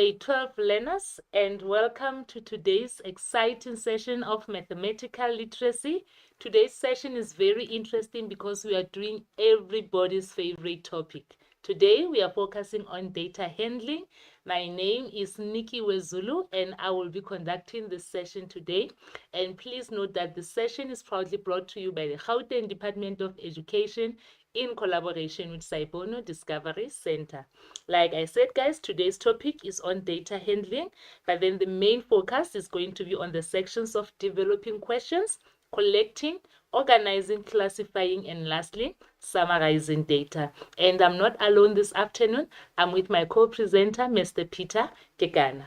grade 12 learners, and welcome to today's exciting session of mathematical literacy. Today's session is very interesting because we are doing everybody's favorite topic. Today we are focusing on data handling. My name is Nikki Wezulu and I will be conducting this session today. And please note that the session is proudly brought to you by the Gauteng Department of Education in collaboration with Saibono Discovery Center. Like I said, guys, today's topic is on data handling, but then the main focus is going to be on the sections of developing questions, collecting, organizing, classifying, and lastly, summarizing data. And I'm not alone this afternoon. I'm with my co-presenter, Mr. Peter Kekana.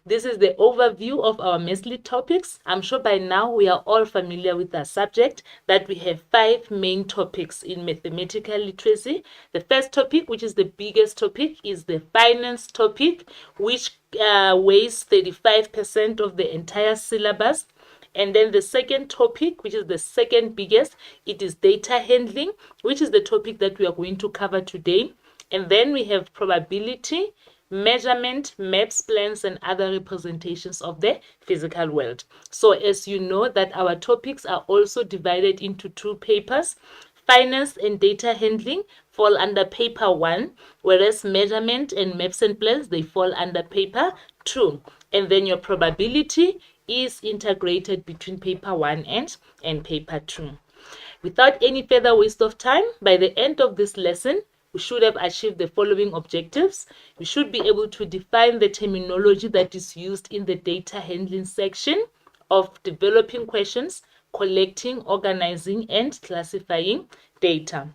This is the overview of our MESLIT topics. I'm sure by now we are all familiar with the subject, that we have 5 main topics in mathematical literacy. The first topic, which is the biggest topic, is the finance topic, which weighs 35% of the entire syllabus. And then the second topic, which is the second biggest, it is data handling, which is the topic that we are going to cover today. And then we have probability, measurement, maps, plans, and other representations of the physical world. So as you know that our topics are also divided into 2 papers. Finance and data handling fall under paper 1, whereas measurement and maps and plans, they fall under paper 2. And then your probability is integrated between paper 1 and paper 2. Without any further waste of time, by the end of this lesson, we should have achieved the following objectives. We should be able to define the terminology that is used in the data handling section of developing questions, collecting, organizing, and classifying data.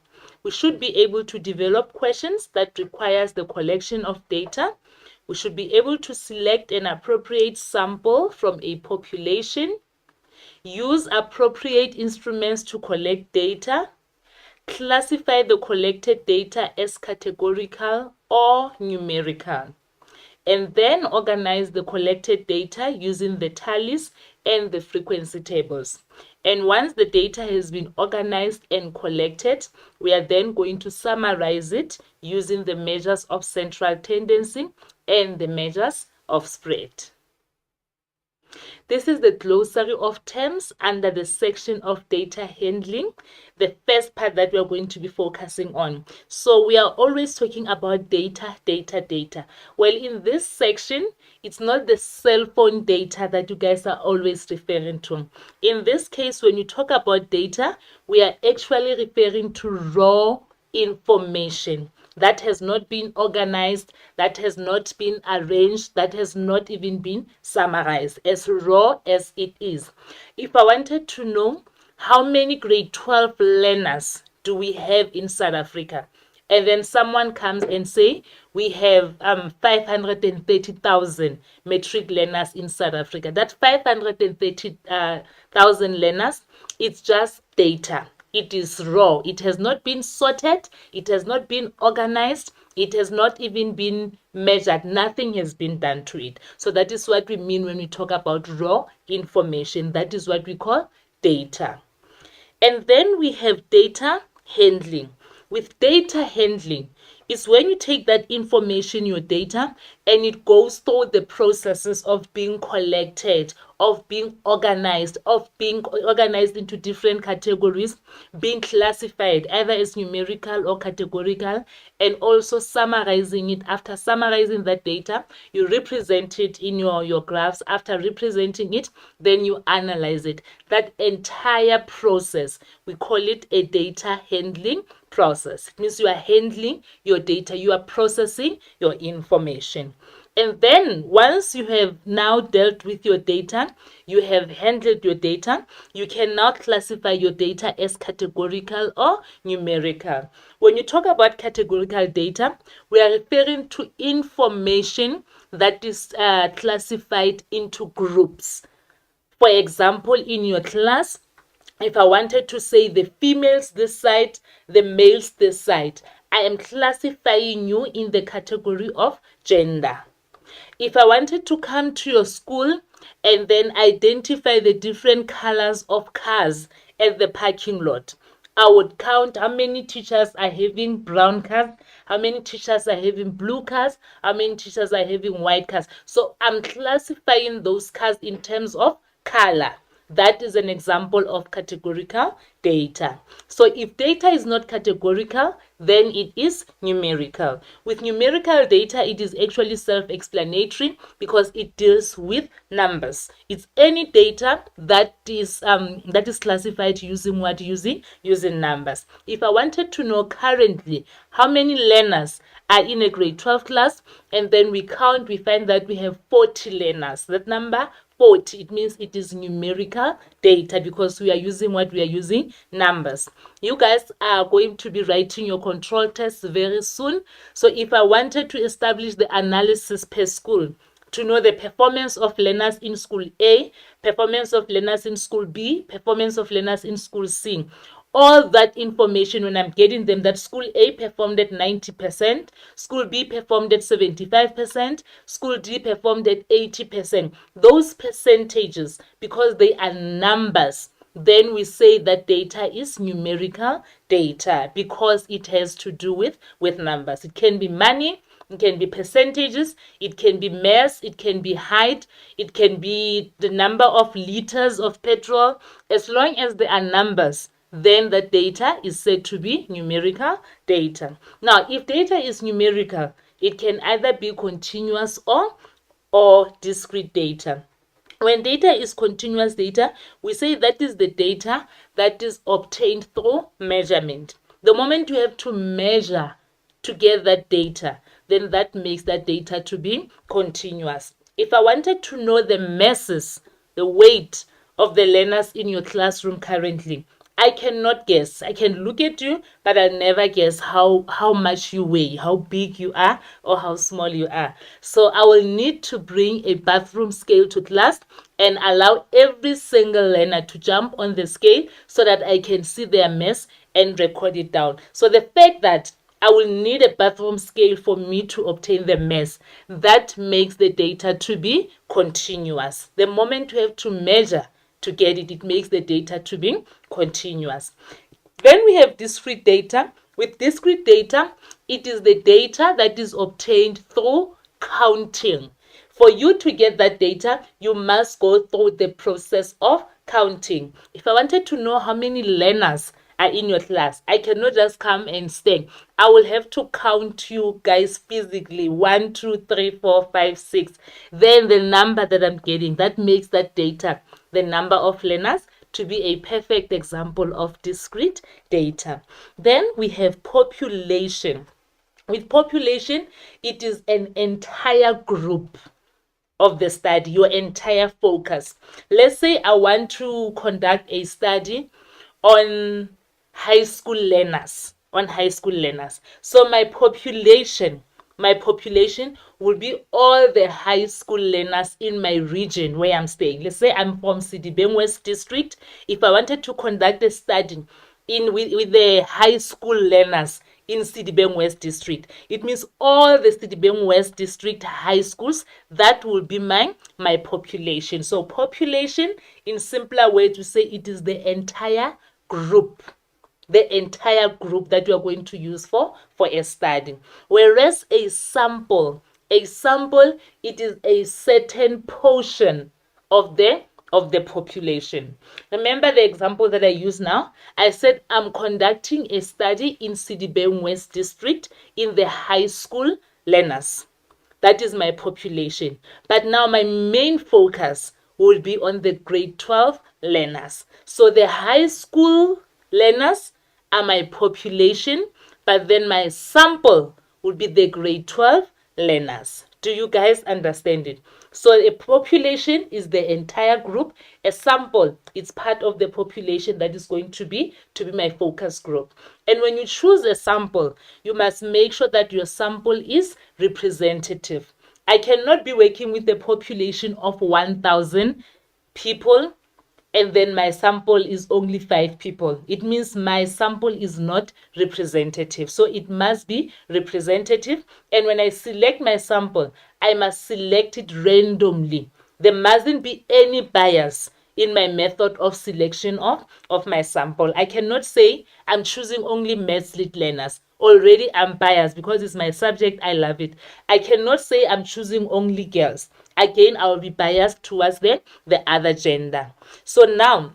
We should be able to develop questions that requires the collection of data. We should be able to select an appropriate sample from a population, use appropriate instruments to collect data, classify the collected data as categorical or numerical, and then organize the collected data using the tallies and the frequency tables. And once the data has been organized and collected, we are then going to summarize it using the measures of central tendency and the measures of spread. This is the glossary of terms under the section of data handling, the first part that we are going to be focusing on. So we are always talking about data. Well, in this section, it's not the cell phone data that you guys are always referring to. In this case, when you talk about data, we are actually referring to raw information that has not been organized, that has not been arranged, that has not even been summarized, as raw as it is. If I wanted to know how many grade 12 learners do we have in South Africa, and then someone comes and say we have 530,000 matric learners in South Africa. That 530,000 learners, it's just data. It is raw. It has not been sorted. It has not been organized. It has not even been measured. Nothing has been done to it. So that is what we mean when we talk about raw information. That is what we call data. And then we have data handling. With data handling, it's when you take that information, your data, and it goes through the processes of being collected, of being organized into different categories, being classified either as numerical or categorical, and also summarizing it. After summarizing that data, you represent it in your graphs. After representing it, then you analyze it. That entire process, we call it a data handling process. It means you are handling your data, you are processing your information. And then once you have now dealt with your data, you have handled your data, you can now classify your data as categorical or numerical. When you talk about categorical data, we are referring to information that is classified into groups. For example, in your class, if I wanted to say the females this side, the males this side, I am classifying you in the category of gender. If I wanted to come to your school and then identify the different colors of cars at the parking lot, I would count how many teachers are having brown cars, how many teachers are having blue cars, how many teachers are having white cars. So I'm classifying those cars in terms of color. That is an example of categorical data. So if data is not categorical, then it is numerical. With numerical data, it is actually self-explanatory because it deals with numbers. It's any data that is classified using what? Using numbers. If I wanted to know currently how many learners are in a grade 12 class, and then we count, we find that we have 40 learners. That number 40, it means it is numerical data because we are using what? We are using numbers. You guys are going to be writing your control tests very soon. So if I wanted to establish the analysis per school, to know the performance of learners in school A, performance of learners in school B, performance of learners in school C, all that information, when I'm getting them, that school A performed at 90%, school B performed at 75%, school D performed at 80%. Those percentages, because they are numbers, then we say that data is numerical data because it has to do with numbers. It can be money, it can be percentages, it can be mass, it can be height, it can be the number of liters of petrol. As long as there are numbers, then the data is said to be numerical data. Now, if data is numerical, it can either be continuous or discrete data. When data is continuous data, we say that is the data that is obtained through measurement. The moment you have to measure to get that data, then that makes that data to be continuous. If I wanted to know the masses, the weight of the learners in your classroom currently, I cannot guess. I can look at you, but I'll never guess how much you weigh, how big you are, or how small you are. So I will need to bring a bathroom scale to class and allow every single learner to jump on the scale so that I can see their mass and record it down. So the fact that I will need a bathroom scale for me to obtain the mass, that makes the data to be continuous. The moment you have to measure to get it, it makes the data to be continuous. Then we have discrete data. With discrete data, it is the data that is obtained through counting. For you to get that data, you must go through the process of counting. If I wanted to know how many learners are in your class, I cannot just come and stand. I will have to count you guys physically. 1, 2, 3, 4, 5, 6. Then the number that I'm getting, that makes that data, the number of learners, to be a perfect example of discrete data. Then we have population. With population, it is an entire group of the study, your entire focus. Let's say I want to conduct a study on high school learners, So my population will be all the high school learners in my region where I'm staying. Let's say I'm from Sedibeng West District. If I wanted to conduct a study with the high school learners in Sedibeng West District, it means all the Sedibeng West District high schools, that will be my population. So population, in simpler words, we say it is the entire group that you are going to use for a study. Whereas a sample, it is a certain portion of the population. Remember the example that I use now? I said I'm conducting a study in Sedibeng West District in the high school learners. That is my population. But now my main focus will be on the grade 12 learners. So the high school learners are my population, but then my sample will be the grade 12 learners. Do you guys understand it? So a population is the entire group. A sample is part of the population that is going to be my focus group. And when you choose a sample, you must make sure that your sample is representative. I cannot be working with a population of 1,000 people and then my sample is only 5 people. It means my sample is not representative. So it must be representative. And when I select my sample, I must select it randomly. There mustn't be any bias in my method of selection of my sample. I cannot say I'm choosing only maths lit learners. Already I'm biased because it's my subject, I love it. I cannot say I'm choosing only girls. Again, I will be biased towards the other gender. So now,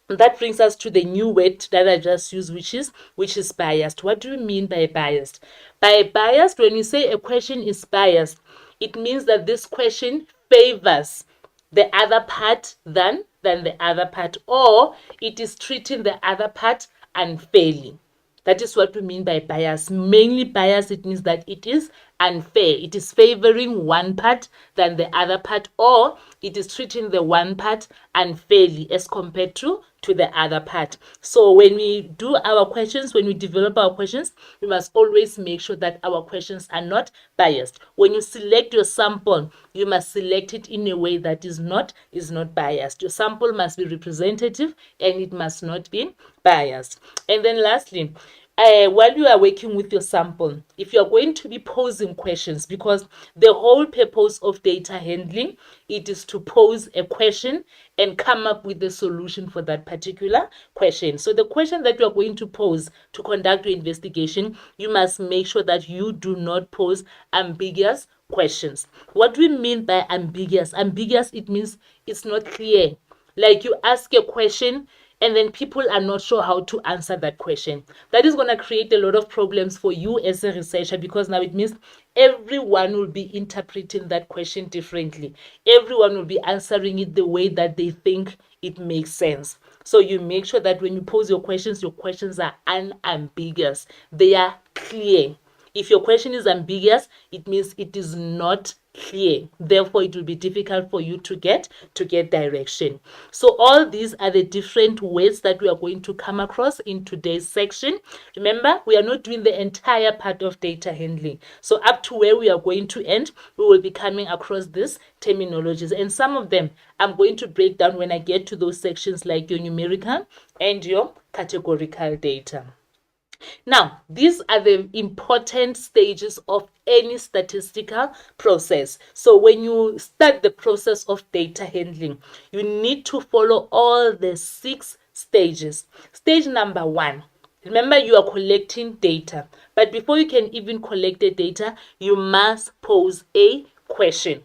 that brings us to the new word that I just used, which is biased. What do you mean by biased? By biased, when we say a question is biased, it means that this question favors the other part than the other part, or it is treating the other part unfairly. That is what we mean by bias. Mainly bias, it means that it is unfair. It is favoring one part than the other part, or it is treating the one part unfairly as compared to the other part. So when we do our questions, when we develop our questions, we must always make sure that our questions are not biased. When you select your sample, you must select it in a way that is not biased. Your sample must be representative and it must not be biased. And then lastly, while you are working with your sample, if you're going to be posing questions, because the whole purpose of data handling, it is to pose a question and come up with a solution for that particular question. So the question that you are going to pose to conduct your investigation, you must make sure that you do not pose ambiguous questions. What do we mean by ambiguous? Ambiguous, it means it's not clear. Like you ask a question and then people are not sure how to answer that question. That is going to create a lot of problems for you as a researcher, because now it means everyone will be interpreting that question differently. Everyone will be answering it the way that they think it makes sense. So you make sure that when you pose your questions are unambiguous. They are clear. If your question is ambiguous, it means it is not clear. Therefore, it will be difficult for you to get direction. So all these are the different ways that we are going to come across in today's section. Remember, we are not doing the entire part of data handling. So up to where we are going to end, we will be coming across these terminologies. And some of them I'm going to break down when I get to those sections like your numerical and your categorical data. Now, these are the important stages of any statistical process. So when you start the process of data handling, you need to follow all the 6 stages. Stage number 1. Remember, you are collecting data. But before you can even collect the data, you must pose a question.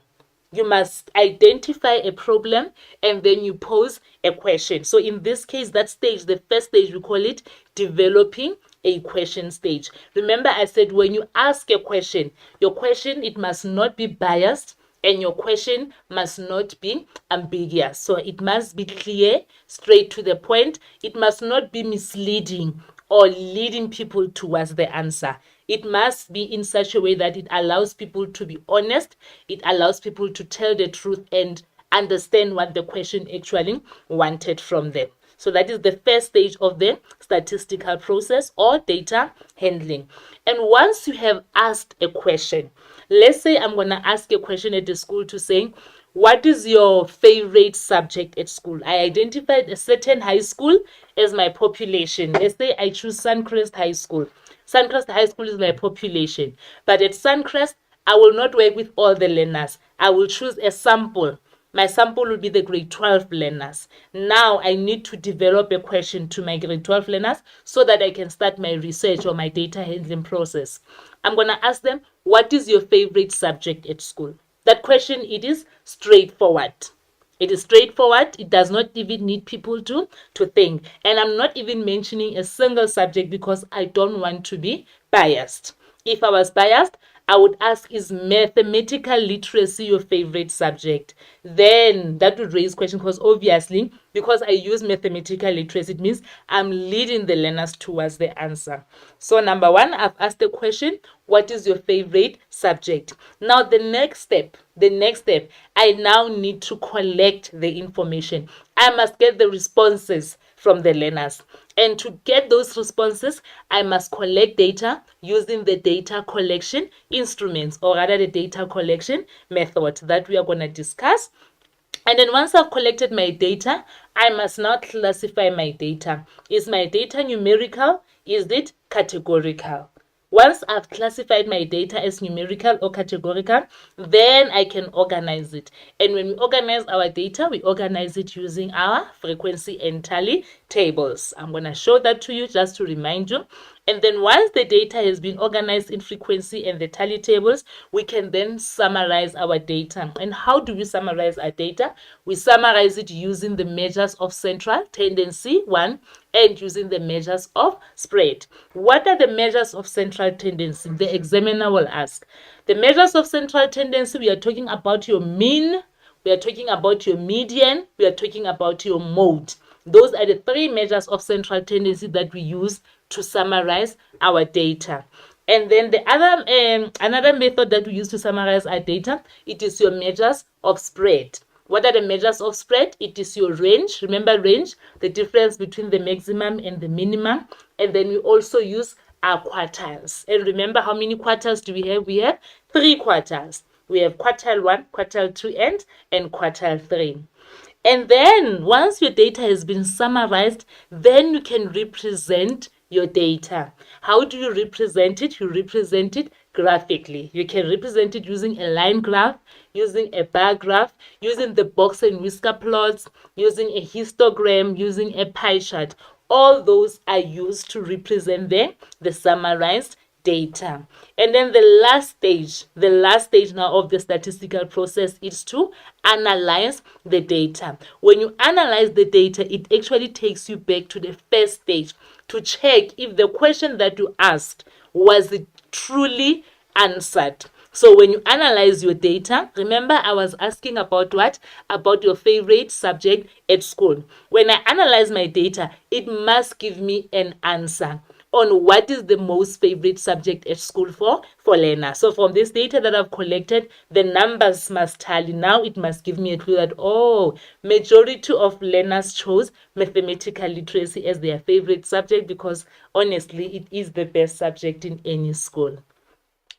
You must identify a problem and then you pose a question. So in this case, that stage, the first stage, we call it developing a question stage. Remember, I said when you ask a question, your question, it must not be biased and your question must not be ambiguous. So it must be clear, straight to the point. It must not be misleading or leading people towards the answer. It must be in such a way that it allows people to be honest. It allows people to tell the truth and understand what the question actually wanted from them. So that is the first stage of the statistical process or data handling. And once you have asked a question, let's say I'm going to ask a question at the school to say, what is your favorite subject at school? I identified a certain high school as my population. Let's say I choose Suncrest High School. Suncrest High School is my population. But at Suncrest, I will not work with all the learners. I will choose a sample. My sample will be the grade 12 learners. Now I need to develop a question to my grade 12 learners so that I can start my research or my data handling process. I'm going to ask them, what is your favorite subject at school? That question, it is straightforward. It is straightforward. It does not even need people to think. And I'm not even mentioning a single subject because I don't want to be biased. If I was biased, I would ask, is mathematical literacy your favorite subject? Then that would raise questions, because obviously, because I use mathematical literacy, it means I'm leading the learners towards the answer. So number 1, I've asked the question, what is your favorite subject? Now the next step, I now need to collect the information. I must get the responses from the learners. And to get those responses, I must collect data using the data collection instruments, or rather the data collection method that we are going to discuss. And then once I've collected my data, I must now classify my data. Is my data numerical? Is it categorical? Once I've classified my data as numerical or categorical, then I can organize it. And when we organize our data, we organize it using our frequency and tally tables. I'm going to show that to you just to remind you. And then once the data has been organized in frequency and the tally tables, we can then summarize our data. And how do we summarize our data? We summarize it using the measures of central tendency, one, and using the measures of spread. What are the measures of central tendency? The examiner will ask. The measures of central tendency, we are talking about your mean, we are talking about your median, we are talking about your mode. Those are the three measures of central tendency that we use to summarize our data. And then the other another method that we use to summarize our data, it is your measures of spread. What are the measures of spread? It is your range. Remember range, the difference between the maximum and the minimum. And then we also use our quartiles. And remember, how many quartiles do we have? We have 3 quartiles. We have quartile 1, quartile 2, and quartile 3. And then once your data has been summarized, then you can represent your data. How do you represent it? You represent it graphically. You can represent it using a line graph, using a bar graph, using the box and whisker plots, using a histogram, using a pie chart. All those are used to represent the summarized data. And then the last stage now of the statistical process is to analyze the data. When you analyze the data, it actually takes you back to the first stage to check if the question that you asked was it truly answered. So when you analyze your data, remember I was asking about what? About your favorite subject at school. When I analyze my data, it must give me an answer on what is the most favorite subject at school for learners. So from this data that I've collected, the numbers must tally. Now it must give me a clue that, oh, majority of learners chose mathematical literacy as their favorite subject because honestly, it is the best subject in any school.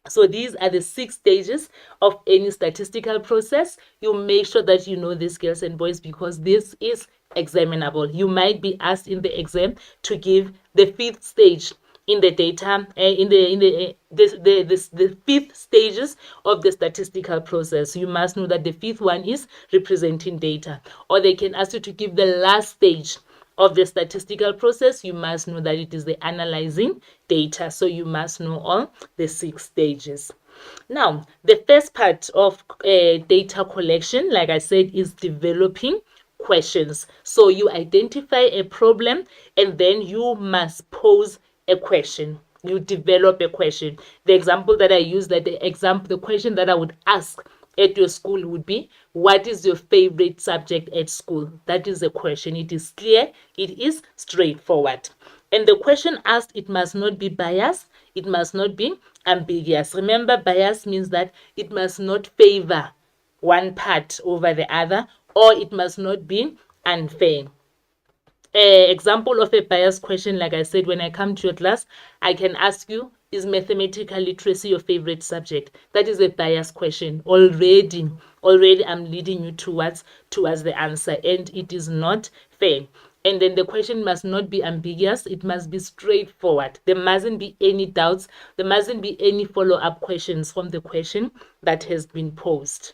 So these are the 6 stages of any statistical process. You make sure that you know this, girls and boys, because this is examinable. You might be asked in the exam to give the 5th stage in the data, the 5th stages of the statistical process. You must know that the 5th one is representing data. Or they can ask you to give the last stage of the statistical process. You must know that it is the analyzing data. So you must know all the 6 stages. Now, the first part of data collection, like I said, is developing questions. So you identify a problem and then you must pose a question. You develop a question. The example that I use, the question that I would ask at your school would be, what is your favorite subject at school? That is a question. It is clear. It is straightforward. And the question asked, it must not be biased. It must not be ambiguous. Remember, bias means that it must not favor one part over the other, or it must not be unfair. Example of a biased question, like I said, when I come to your class, I can ask you, is mathematical literacy your favorite subject? That is a biased question. Already I'm leading you towards the answer, and it is not fair. And then the question must not be ambiguous. It must be straightforward. There mustn't be any doubts. There mustn't be any follow-up questions from the question that has been posed.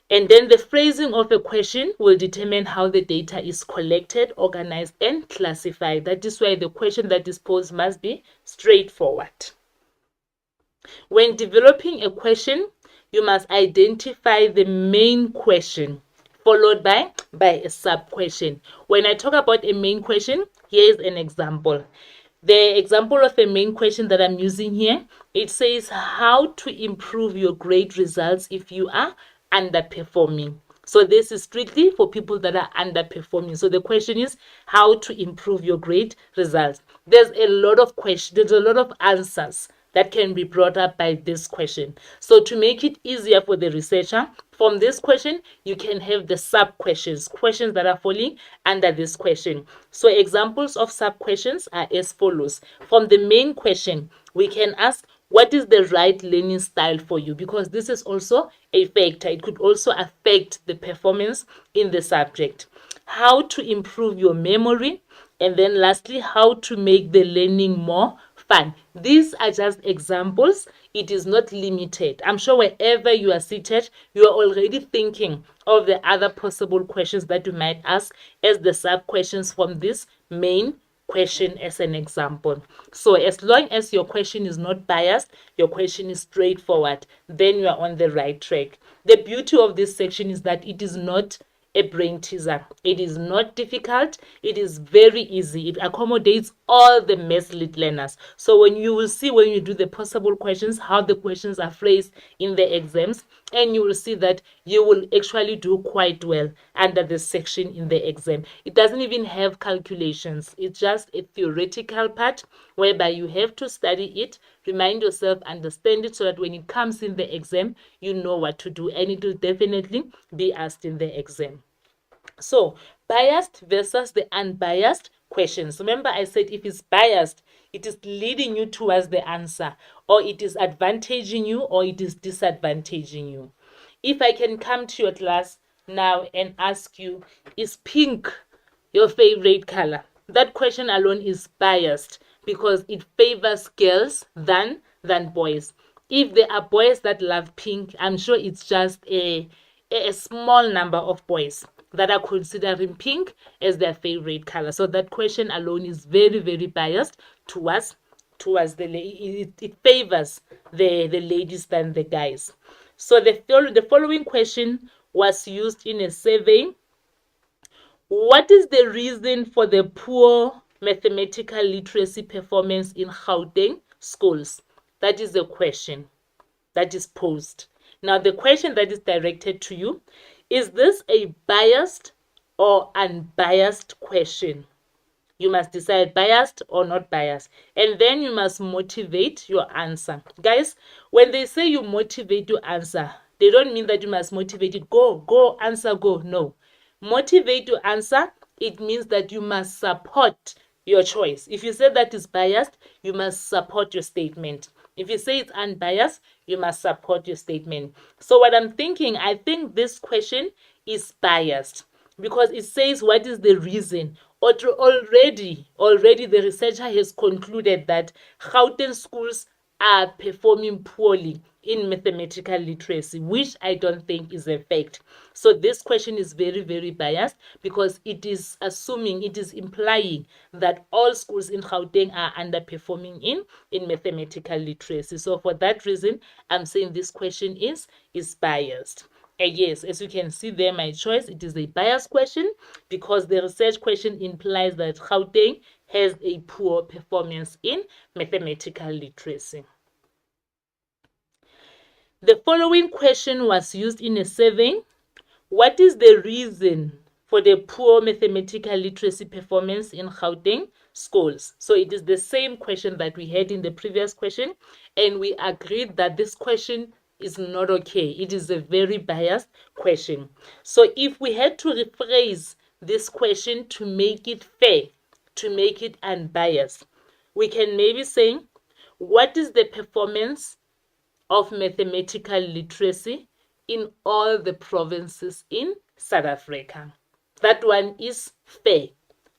And then the phrasing of a question will determine how the data is collected, organized, and classified. That is why the question that is posed must be straightforward. When developing a question, you must identify the main question, followed by a sub-question. When I talk about a main question, here is an example. The example of a main question that I'm using here, it says how to improve your grade results if you are underperforming. So this is strictly for people that are underperforming. So the question is how to improve your grade results. There's a lot of questions, there's a lot of answers that can be brought up by this question. So to make it easier for the researcher, from this question, you can have the sub-questions, questions that are falling under this question. So examples of sub-questions are as follows. From the main question, we can ask, what is the right learning style for you? Because this is also a factor. It could also affect the performance in the subject. How to improve your memory. And then lastly, how to make the learning more Fine. These are just examples. It is not limited. I'm sure wherever you are seated, you are already thinking of the other possible questions that you might ask as the sub-questions from this main question as an example. So as long as your question is not biased, your question is straightforward, then you are on the right track. The beauty of this section is that it is not a brain teaser. It is not difficult. It is very easy. It accommodates all the maths lit learners. So when you will see when you do the possible questions, how the questions are phrased in the exams, and you will see that you will actually do quite well under this section in the exam. It doesn't even have calculations. It's just a theoretical part whereby you have to study it, remind yourself, understand it, so that when it comes in the exam, you know what to do, and it will definitely be asked in the exam. So, biased versus the unbiased questions. Remember, I said if it's biased, it is leading you towards the answer, or it is advantaging you, or it is disadvantaging you. If I can come to your class now and ask you, is pink your favorite color? That question alone is biased because it favors girls than boys. If there are boys that love pink, I'm sure it's just a small number of boys that are considering pink as their favorite color. So that question alone is very, very biased towards it favors the ladies than the guys. So the following question was used in a survey. What is the reason for the poor mathematical literacy performance in Gauteng schools? That is the question that is posed. Now, the question that is directed to you, is this a biased or unbiased question? You must decide biased or not biased. And then you must motivate your answer. Guys, when they say you motivate your answer, they don't mean that you must motivate it. Go, answer, go. No. Motivate your answer, it means that you must support your choice. If you say that is biased, you must support your statement. If you say it's unbiased, you must support your statement. So what I'm thinking, I think this question is biased because it says what is the reason. Already the researcher has concluded that Gauteng schools are performing poorly in mathematical literacy, which I don't think is a fact. So this question is very, very biased because it is assuming, it is implying that all schools in Gauteng are underperforming in mathematical literacy. So for that reason, I'm saying this question is biased. And yes, as you can see there, my choice, it is a biased question because the research question implies that Gauteng has a poor performance in mathematical literacy. The following question was used in a survey. What is the reason for the poor mathematical literacy performance in Gauteng schools? So it is the same question that we had in the previous question, and we agreed that this question is not okay. It is a very biased question. So if we had to rephrase this question to make it fair, to make it unbiased, we can maybe say, what is the performance of mathematical literacy in all the provinces in South Africa? That one is fair.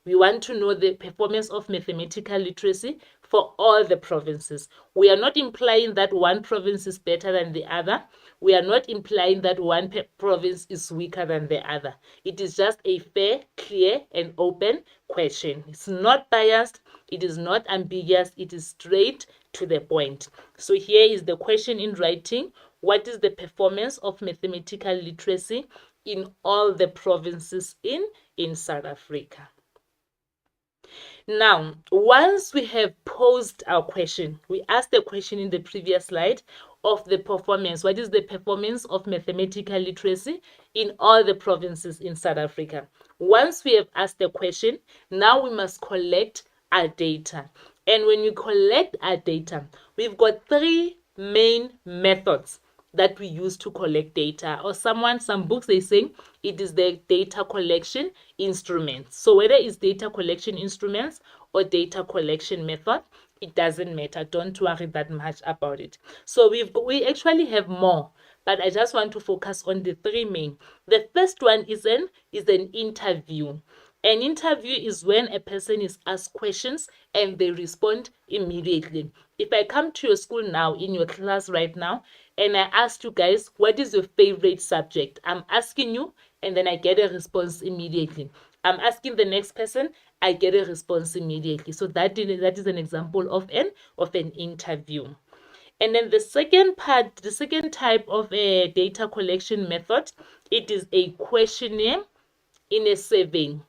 We want to know the performance of mathematical literacy for all the provinces. We are not implying that one province is better than the other. We are not implying that one province is weaker than the other. It is just a fair, clear, and open question. It's not biased. It is not ambiguous. It is straight to the point. So here is the question in writing. What is the performance of mathematical literacy in all the provinces in South Africa? Now, once we have posed our question, we asked the question in the previous slide of the performance. What is the performance of mathematical literacy in all the provinces in South Africa? Once we have asked the question, now we must collect our data. And when we collect our data, we've got three main methods that we use to collect data, or some books they say it is the data collection instruments. So whether it's data collection instruments or data collection method, it doesn't matter. Don't worry that much about it. So we actually have more, but I just want to focus on the three main. The first one is an interview. An interview is when a person is asked questions and they respond immediately. If I come to your school now, in your class right now, and I ask you guys, what is your favorite subject? I'm asking you, and then I get a response immediately. I'm asking the next person, I get a response immediately. So that is an example of an interview. And then the second type of a data collection method, it is a questionnaire in a survey,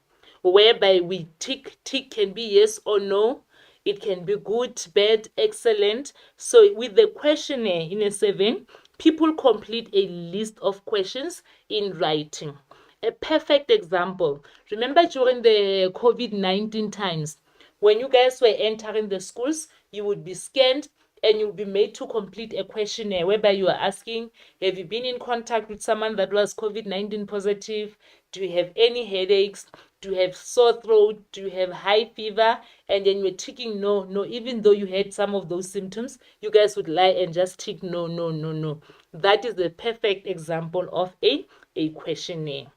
whereby we tick can be yes or no. It can be good, bad, excellent. So with the questionnaire in a survey, people complete a list of questions in writing. A perfect example, remember during the COVID-19 times, when you guys were entering the schools, you would be scanned and you'll be made to complete a questionnaire whereby you are asking, have you been in contact with someone that was COVID-19 positive? Do you have any headaches? Do you have sore throat? Do you have high fever? And then you're ticking no, even though you had some of those symptoms, you guys would lie and just tick no. That is the perfect example of a questionnaire.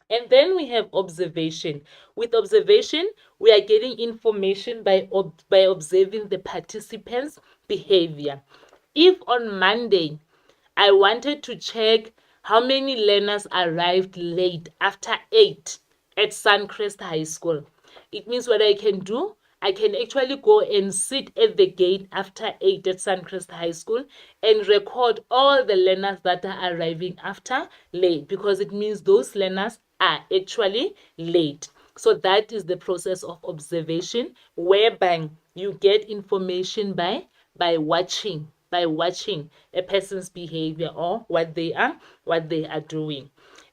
And then we have observation. With observation, we are getting information by observing the participants' behavior. If on Monday, I wanted to check how many learners arrived late after 8 at Suncrest High School, it means what I can do, I can actually go and sit at the gate after 8 at Suncrest High School and record all the learners that are arriving after late, because it means those learners are actually late. So that is the process of observation, whereby you get information by watching a person's behavior or what they are doing.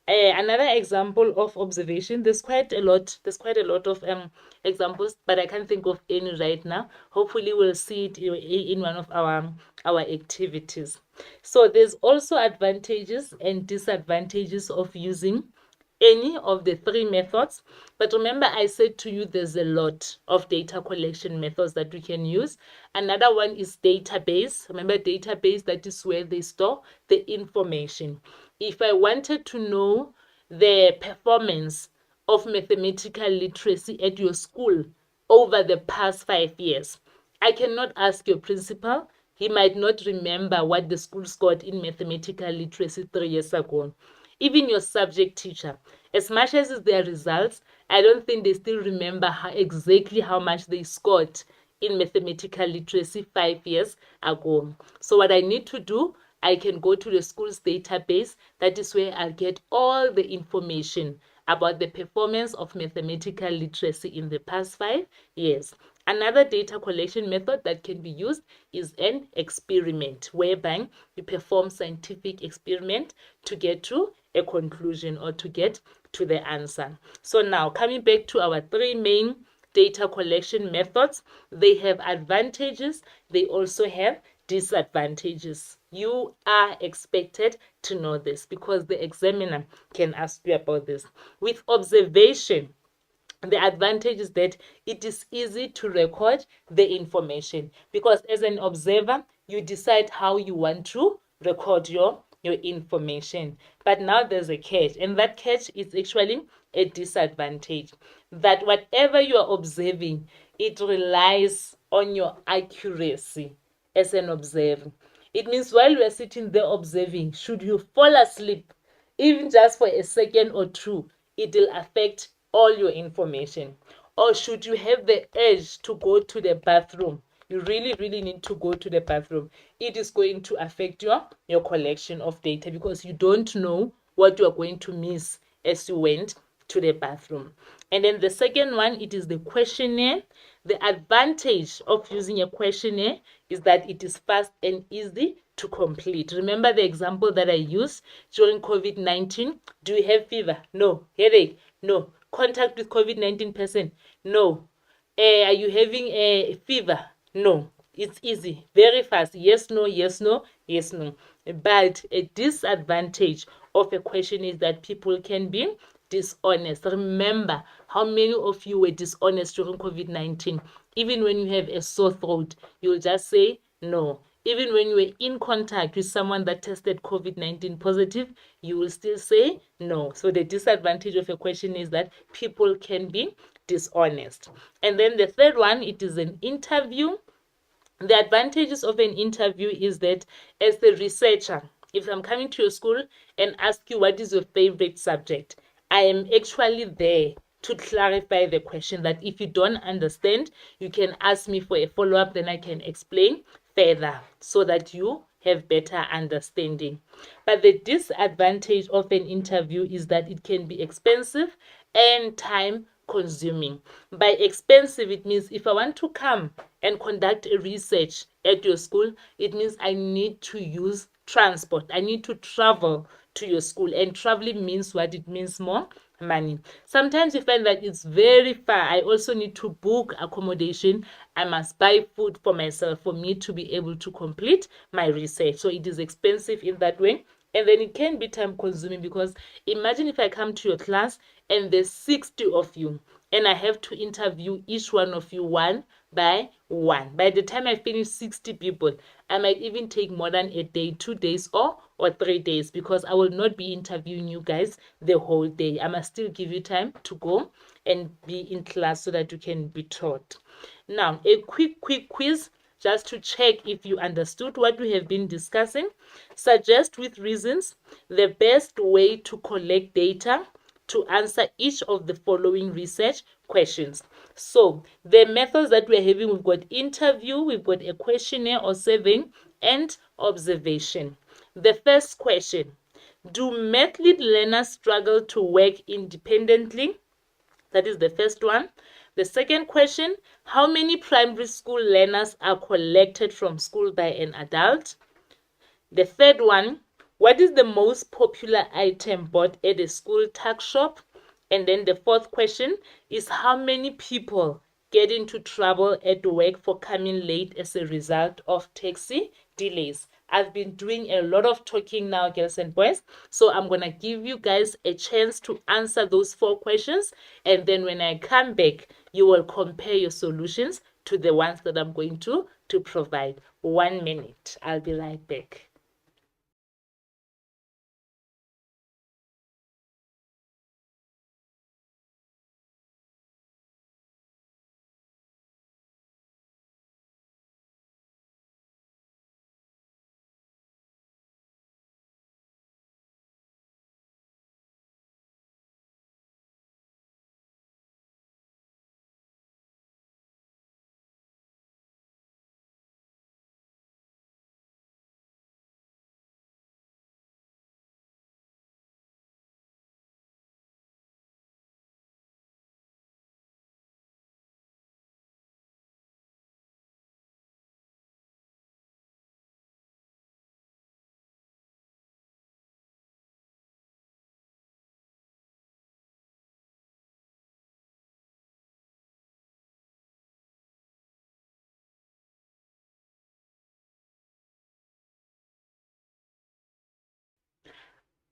Another example of observation, there's quite a lot of examples, but I can't think of any right now. Hopefully we'll see it in one of our activities. So there's also advantages and disadvantages of using any of the three methods. But remember, I said to you there's a lot of data collection methods that we can use. Another one is database. Remember, database, that is where they store the information. If I wanted to know the performance of mathematical literacy at your school over the past 5 years, I cannot ask your principal. He might not remember what the school scored in mathematical literacy 3 years ago. Even your subject teacher, as much as it's their results, I don't think they still remember exactly how much they scored in mathematical literacy 5 years ago. So what I need to do, I can go to the school's database. That is where I'll get all the information about the performance of mathematical literacy in the past 5 years. Another data collection method that can be used is an experiment, whereby you perform scientific experiment to get to a conclusion or to get to the answer. So now, coming back to our three main data collection methods, they have advantages, they also have disadvantages. You are expected to know this because the examiner can ask you about this. With observation, the advantage is that it is easy to record the information, because as an observer, you decide how you want to record your information. But now there's a catch, and that catch is actually a disadvantage, that whatever you are observing, it relies on your accuracy as an observer. It means while you are sitting there observing, should you fall asleep, even just for a second or two, it will affect all your information. Or should you have the urge to go to the bathroom, you really need to go to the bathroom, it is going to affect your collection of data, because you don't know what you are going to miss as you went to the bathroom. And then the second one, it is the questionnaire. The advantage of using a questionnaire is that it is fast and easy to complete. Remember the example that I used during COVID-19. Do you have fever? No. Headache? No. Contact with COVID-19 person? No. Are you having a fever? No. It's easy, very fast. Yes, no, yes, no, yes, no. But a disadvantage of a question is that people can be dishonest. Remember how many of you were dishonest during COVID-19. Even when you have a sore throat, you'll just say no. Even when you were in contact with someone that tested COVID-19 positive, you will still say no. So the disadvantage of a question is that people can be dishonest. And then the third one, it is an interview. The advantages of an interview is that as the researcher, if I'm coming to your school and ask you what is your favorite subject, I am actually there to clarify the question, that if you don't understand, you can ask me for a follow-up, then I can explain further so that you have better understanding. But the disadvantage of an interview is that it can be expensive and time consuming. By expensive, it means if I want to come and conduct a research at your school, it means I need to use transport. I need to travel to your school, and traveling means what? It means more money. Sometimes you find that it's very far. I also need to book accommodation. I must buy food for myself for me to be able to complete my research. So it is expensive in that way. And then it can be time consuming, because imagine if I come to your class and there's 60 of you and I have to interview each one of you one by one. By the time I finish 60 people, I might even take more than a day, 2 days, or 3 days, because I will not be interviewing you guys the whole day. I must still give you time to go and be in class so that you can be taught. Now, a quick quiz just to check if you understood what we have been discussing. Suggest with reasons the best way to collect data to answer each of the following research questions. So the methods that we're having, we've got interview, we've got a questionnaire or survey, and observation. The first question: do Mathlead learners struggle to work independently? That is the first one. The second question: how many primary school learners are collected from school by an adult? The third one: what is the most popular item bought at a school tuck shop? And then the fourth question is: how many people get into trouble at work for coming late as a result of taxi delays? I've been doing a lot of talking now, girls and boys, so I'm gonna give you guys a chance to answer those 4 questions, and then when I come back, you will compare your solutions to the ones that I'm going to provide. 1 minute, I'll be right back.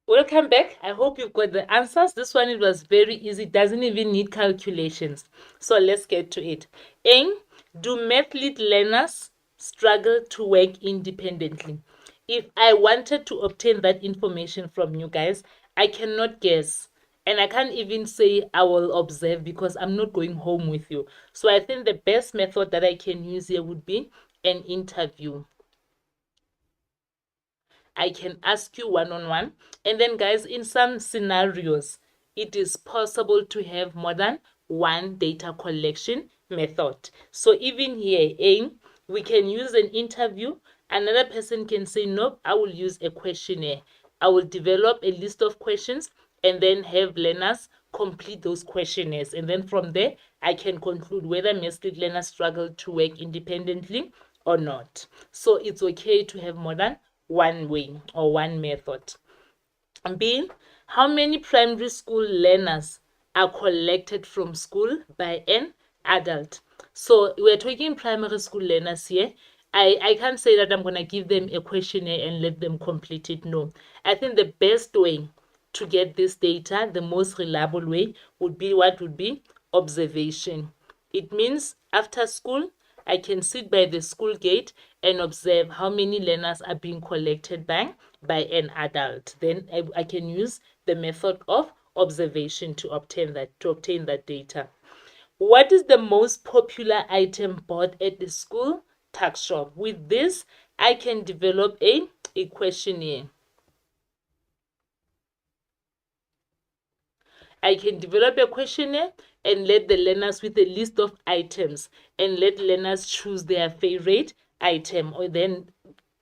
Welcome back. I hope you've got the answers. This one, it was very easy. It doesn't even need calculations. So let's get to it. A, do Mathlead learners struggle to work independently? If I wanted to obtain that information from you guys, I cannot guess. And I can't even say I will observe, because I'm not going home with you. So I think the best method that I can use here would be an interview. I can ask you one-on-one. And then guys, in some scenarios, it is possible to have more than one data collection method. So even here, we can use an interview. Another person can say, nope, I will use a questionnaire. I will develop a list of questions and then have learners complete those questionnaires. And then from there, I can conclude whether Mathlead learners struggle to work independently or not. So it's okay to have more than one way or one method. B, how many primary school learners are collected from school by an adult? So we're talking primary school learners here. I can't say that I'm going to give them a questionnaire and let them complete it. No. I think the best way to get this data, the most reliable way, would be what would be observation. It means after school, I can sit by the school gate and observe how many learners are being collected by an adult. Then I can use the method of observation to obtain that data. What is the most popular item bought at the school tuck shop? With this, I can develop a questionnaire. I can develop a questionnaire and let the learners with a list of items and let learners choose their favorite item. Or then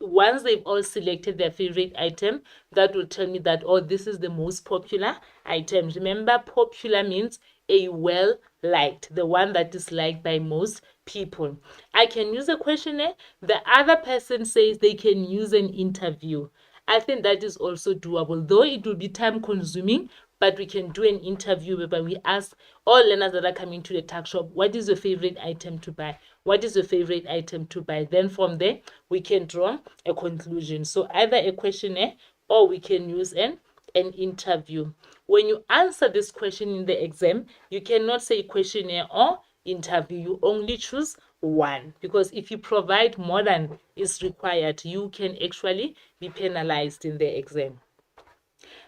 once they've all selected their favorite item, that will tell me that, oh, this is the most popular item. Remember, popular means a well-liked, the one that is liked by most people. I can use a questionnaire. The other person says they can use an interview. I think that is also doable, though it will be time consuming, but we can do an interview whereby we ask all learners that are coming to the tuck shop, what is your favorite item to buy? What is your favorite item to buy? Then from there, we can draw a conclusion. So either a questionnaire or we can use an interview. When you answer this question in the exam, you cannot say questionnaire or interview. You only choose one, because if you provide more than is required, you can actually be penalized in the exam.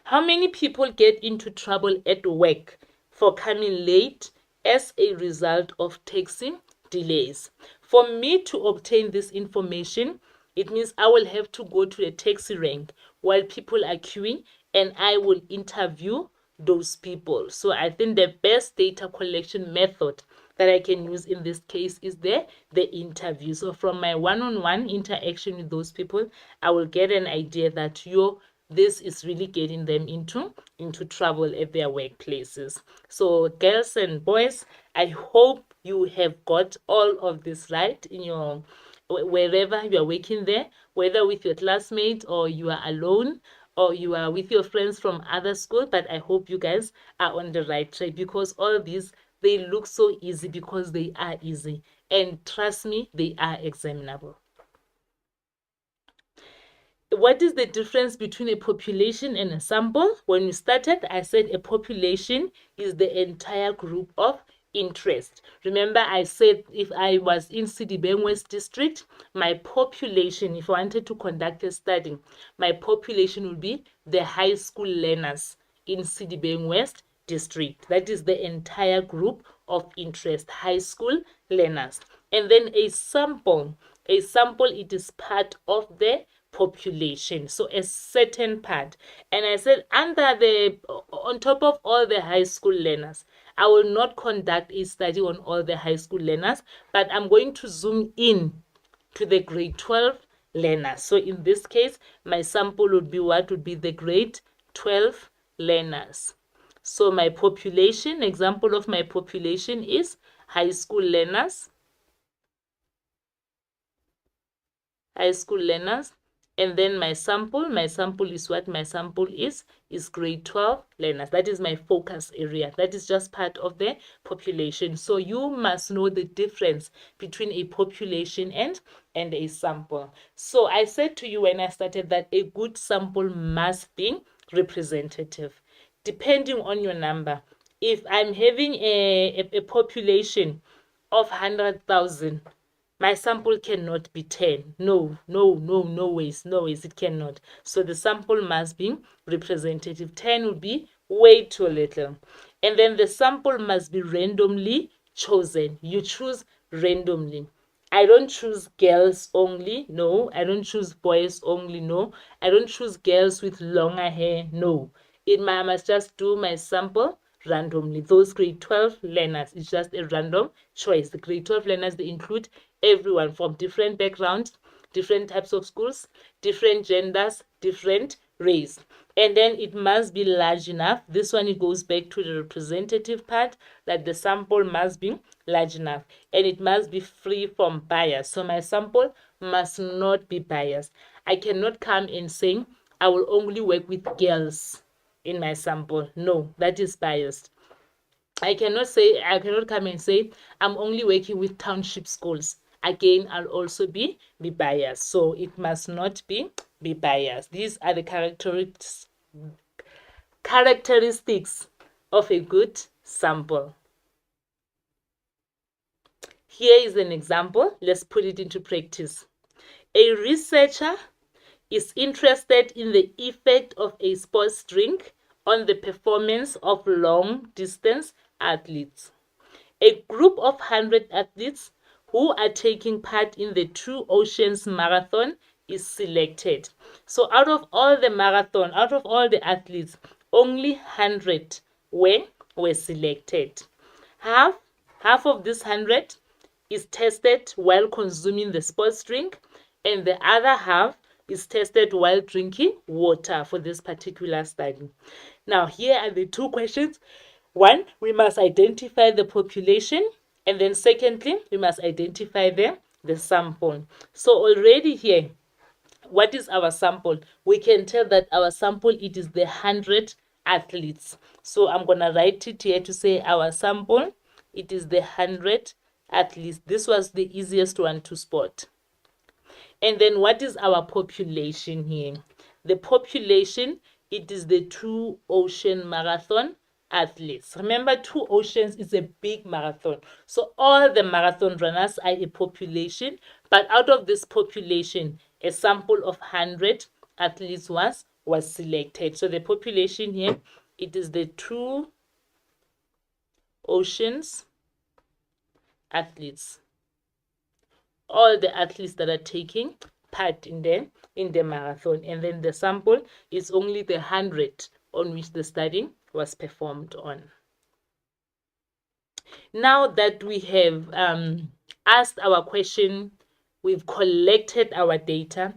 How many people get into trouble at work for coming late as a result of taxi delays? For me to obtain this information, it means I will have to go to the taxi rank while people are queuing and I will interview those people. So I think the best data collection method that I can use in this case is the interview. So from my one-on-one interaction with those people, I will get an idea that this is really getting them into trouble at their workplaces. So girls and boys, I hope you have got all of this right in your wherever you are working there, whether with your classmates or you are alone or you are with your friends from other school. But I hope you guys are on the right track, because all of these, they look so easy because they are easy, and trust me, they are examinable. What is the difference between a population and a sample? When we started, I said a population is the entire group of interest. Remember, I said if I was in Sedibeng West District, my population, if I wanted to conduct a study, my population would be the high school learners in Sedibeng West District. That is the entire group of interest, high school learners. And then a sample, it is part of the population, so a certain part. And I said on top of all the high school learners, I will not conduct a study on all the high school learners, but I'm going to zoom in to the grade 12 learners. So in this case, my sample would be what would be the grade 12 learners. So my population, example of my population is high school learners, and then my sample is what? My sample is grade 12 learners. That is my focus area. That is just part of the population. So you must know the difference between a population and a sample. So I said to you when I started that a good sample must be representative, depending on your number. If I'm having a population of 100,000, my sample cannot be 10. No ways, it cannot. So the sample must be representative. 10 would be way too little. And then the sample must be randomly chosen. You choose randomly. I don't choose girls only. No. I don't choose boys only. No. I don't choose girls with longer hair. No. I must just do my sample randomly. Those grade 12 learners, it's just a random choice. The grade 12 learners, they include everyone from different backgrounds, different types of schools, different genders, different race. And then it must be large enough. This one, it goes back to the representative part, that the sample must be large enough and it must be free from bias. So my sample must not be biased. I cannot come and say I will only work with girls in my sample. No, that is biased. I cannot come and say I'm only working with township schools. Again, I'll also be biased. So it must not be biased. These are the characteristics of a good sample. Here is an example. Let's put it into practice. A researcher is interested in the effect of a sports drink on the performance of long-distance athletes. A group of 100 athletes who are taking part in the Two Oceans Marathon is selected. So out of all the athletes, only 100 were selected. Half of this 100 is tested while consuming the sports drink, and the other half is tested while drinking water for this particular study. Now, here are the two questions. One, we must identify the population, and then secondly, we must identify the sample. So already here, what is our sample? We can tell that our sample, it is the 100 athletes. So I'm going to write it here to say our sample, it is the 100 athletes. This was the easiest one to spot. And then what is our population here? The population, it is the Two Ocean Marathon athletes. Remember, Two Oceans is a big marathon. So all the marathon runners are a population, but out of this population, a sample of 100 athletes was selected. So the population here, it is the Two Oceans athletes. All the athletes that are taking part in the marathon, and then the sample is only the 100 on which the study was performed on. Now that we have asked our question, we've collected our data.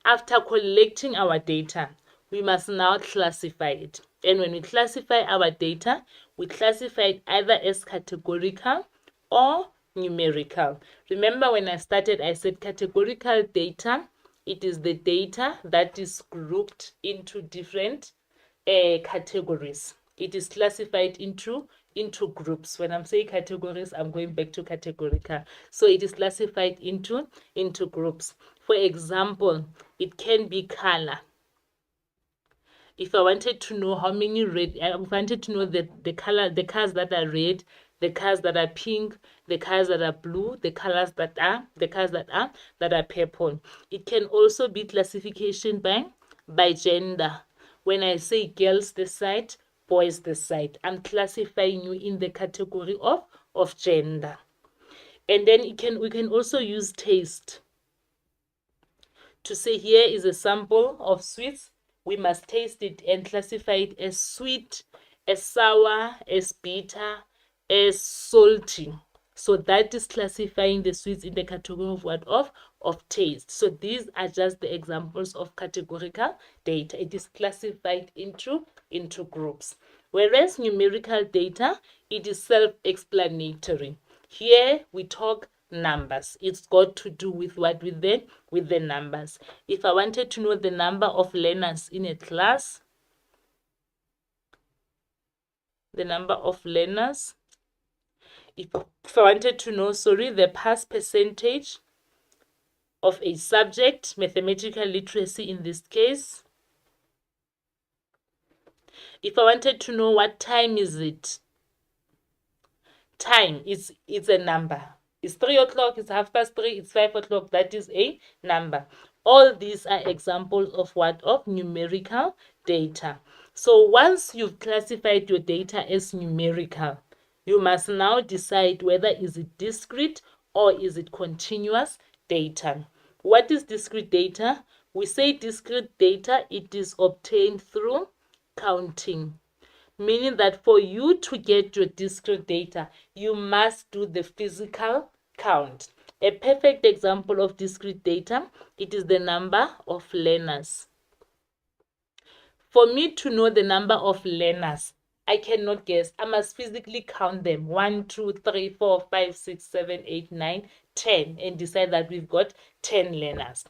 After collecting our data, we must now classify it. And when we classify our data, we classify it either as categorical or numerical. Remember, when I started, I said categorical data, it is the data that is grouped into different categories. It is classified into groups. When I'm saying categories, I'm going back to categorical. So it is classified into groups. For example, it can be color. If I wanted to know how many red, I wanted to know the cars that are red, the cars that are pink, the cars that are blue, the cars that are purple. It can also be classification by gender. When I say girls this side, boys this side, I'm classifying you in the category of gender. And then we can also use taste to say here is a sample of sweets. We must taste it and classify it as sweet, as sour, as bitter, as salty. So that is classifying the sweets in the category of what? Of taste. So these are just the examples of categorical data. It is classified into groups. Whereas numerical data, it is self-explanatory. Here we talk numbers. It's got to do with what? With the numbers. If I wanted to know the number of learners in a class, the number of learners, if I wanted to know, the pass percentage of a subject, mathematical literacy in this case, if I wanted to know what time is it, time is a number. It's 3 o'clock, it's 3:30, it's 5 o'clock, that is a number. All these are examples of what? Of numerical data. So once you've classified your data as numerical, you must now decide whether is it discrete or is it continuous data. What is discrete data? We say discrete data, it is obtained through counting. Meaning that for you to get your discrete data, you must do the physical count. A perfect example of discrete data, it is the number of learners. For me to know the number of learners, I cannot guess. I must physically count them. 1, 2, 3, 4, 5, 6, 7, 8, 9, 10, and decide that we've got 10 learners.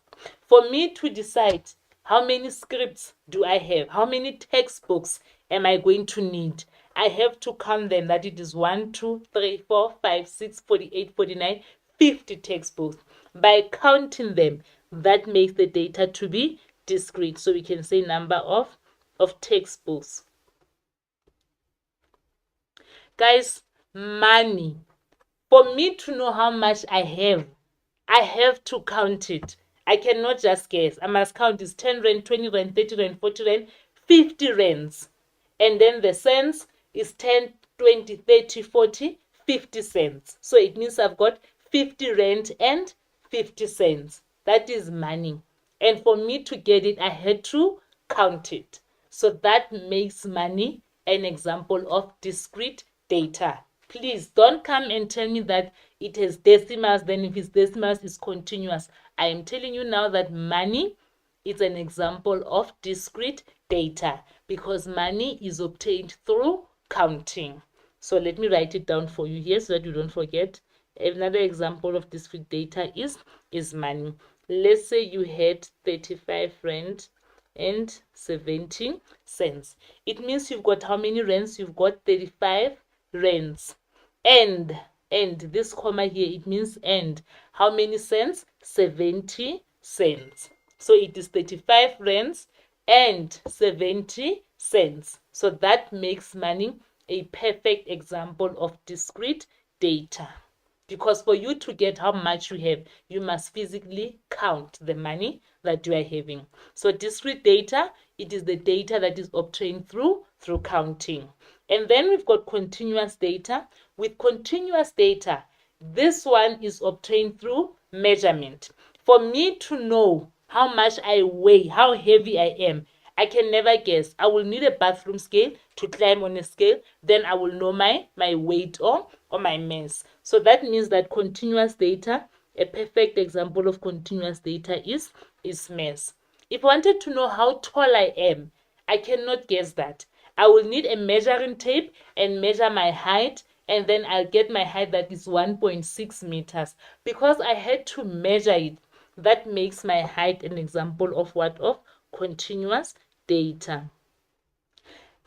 For me to decide how many scripts do I have, how many textbooks am I going to need, I have to count them, that it is 1, 2, 3, 4, 5, 6, 48, 49, 50 textbooks. By counting them, that makes the data to be discrete. So we can say number of textbooks. Guys, money, For me to know how much I have to count it. I cannot just guess. I must count. It's 10 rand, 20 rand, 30 rand, 40 rand, 50 rands. And then the cents is 10, 20, 30, 40, 50 cents. So it means I've got 50 rand and 50 cents. That is money. And for me to get it, I had to count it. So that makes money an example of discrete data. Please don't come and tell me that it has decimals, then if it's decimals, it's continuous. I am telling you now that money is an example of discrete data because money is obtained through counting. So let me write it down for you here so that you don't forget. Another example of discrete data is money. Let's say you had 35 rand and 70 cents. It means you've got how many rands? You've got 35 rands. And this comma here, it means and. How many cents? 70 cents. So it is 35 rands and 70 cents. So that makes money a perfect example of discrete data. Because for you to get how much you have, you must physically count the money that you are having. So discrete data, it is the data that is obtained through counting. And then we've got continuous data. With continuous data, this one is obtained through measurement. For me to know how much I weigh, how heavy I am, I can never guess. I will need a bathroom scale to climb on a scale. Then I will know my weight or my mass. So that means that continuous data, a perfect example of continuous data is mass. If I wanted to know how tall I am, I cannot guess that. I will need a measuring tape and measure my height, and then I'll get my height that is 1.6 meters. Because I had to measure it, that makes my height an example of what? Of continuous data.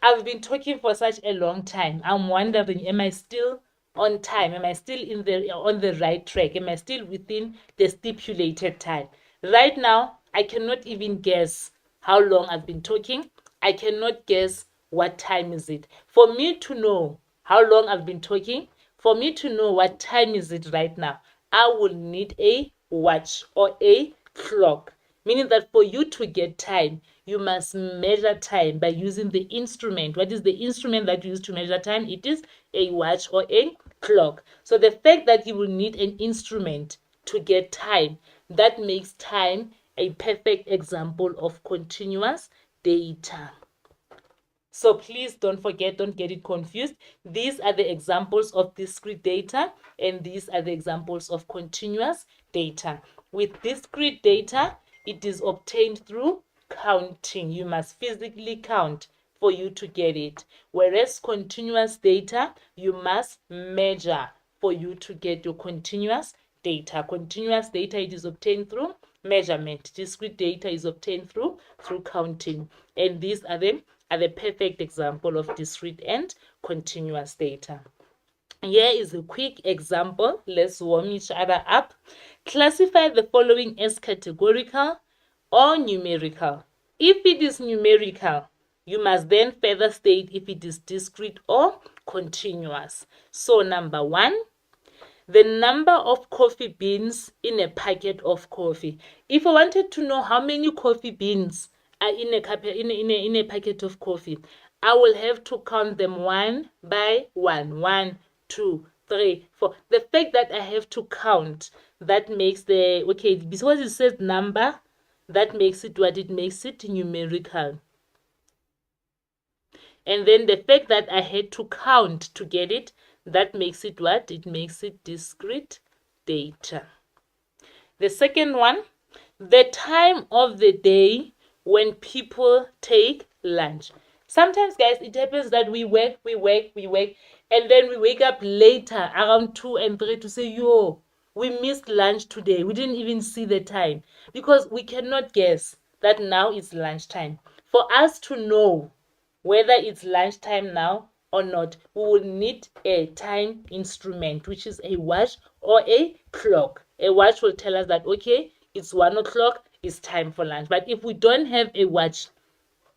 I've been talking for such a long time. I'm wondering, am I still on time? Am I still on the right track? Am I still within the stipulated time? Right now, I cannot even guess how long I've been talking. I cannot guess what time is it. For me to know how long I've been talking, for me to know what time is it right now, I will need a watch or a clock. Meaning that for you to get time, you must measure time by using the instrument. What is the instrument that you use to measure time? It is a watch or a clock. So the fact that you will need an instrument to get time, that makes time a perfect example of continuous data. So please don't forget, don't get it confused. These are the examples of discrete data and these are the examples of continuous data. With discrete data, it is obtained through counting. You must physically count for you to get it. Whereas continuous data, you must measure for you to get your continuous data. Continuous data, it is obtained through measurement. Discrete data is obtained through counting. And these are the perfect example of discrete and continuous data. Here is a quick example. Let's warm each other up. Classify the following as categorical or numerical. If it is numerical, you must then further state if it is discrete or continuous. So number 1, the number of coffee beans in a packet of coffee. If I wanted to know how many coffee beans are in a packet of coffee, I will have to count them one by one. 1, 2, 3, 4. The fact that I have to count, that makes because it says number, that makes it what? It makes it numerical. And then the fact that I had to count to get it, that makes it what? It makes it discrete data. The second one, the time of the day when people take lunch. Sometimes, guys, it happens that we work, and then we wake up later around 2 and 3 to say, yo, we missed lunch today. We didn't even see the time because we cannot guess that now it's lunchtime. For us to know whether it's lunchtime now or not, we will need a time instrument, which is a watch or a clock. A watch will tell us that, okay, it's 1 o'clock, it's time for lunch. But if we don't have a watch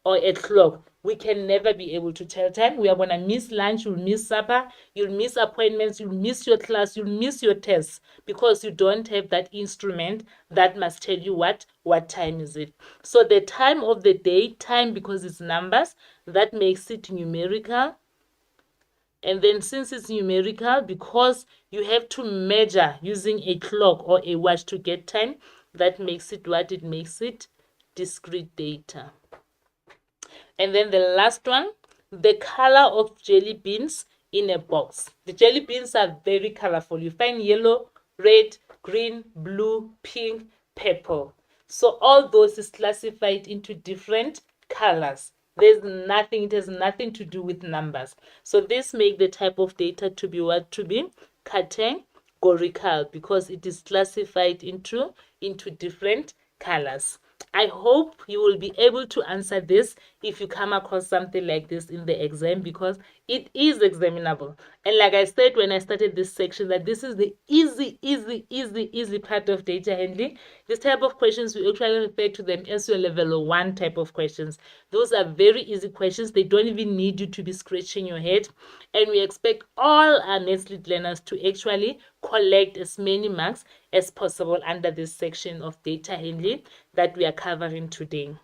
or a clock, we can never be able to tell time. We are going to miss lunch, you'll miss supper, you'll miss appointments, you'll miss your class, you'll miss your tests because you don't have that instrument that must tell you what time is it. So the time of the day, time because it's numbers, that makes it numerical. And then since it's numerical, because you have to measure using a clock or a watch to get time, that makes it what? It makes it discrete data. And then the last one, the color of jelly beans in a box. The jelly beans are very colorful. You find yellow, red, green, blue, pink, purple. So all those is classified into different colors. It has nothing to do with numbers. So this makes the type of data to be what? To be categorical, because it is classified into different colors. I hope you will be able to answer this if you come across something like this in the exam, because it is examinable. And like I said when I started this section, that this is the easy part of data handling. This type of questions, we actually refer to them as your level 1 type of questions. Those are very easy questions. They don't even need you to be scratching your head. And we expect all our Netslete learners to actually collect as many marks as possible under this section of data handling that we are covering today.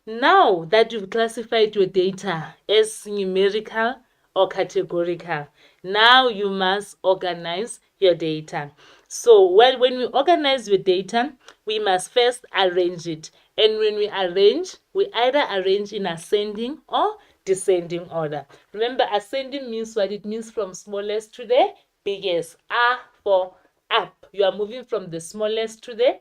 Now that you've classified your data as numerical or categorical, now you must organize your data. So when we organize your data, we must first arrange it. And when we arrange, we either arrange in ascending or descending order. Remember, ascending means what? It means from smallest to the biggest. A for up. You are moving from the smallest to the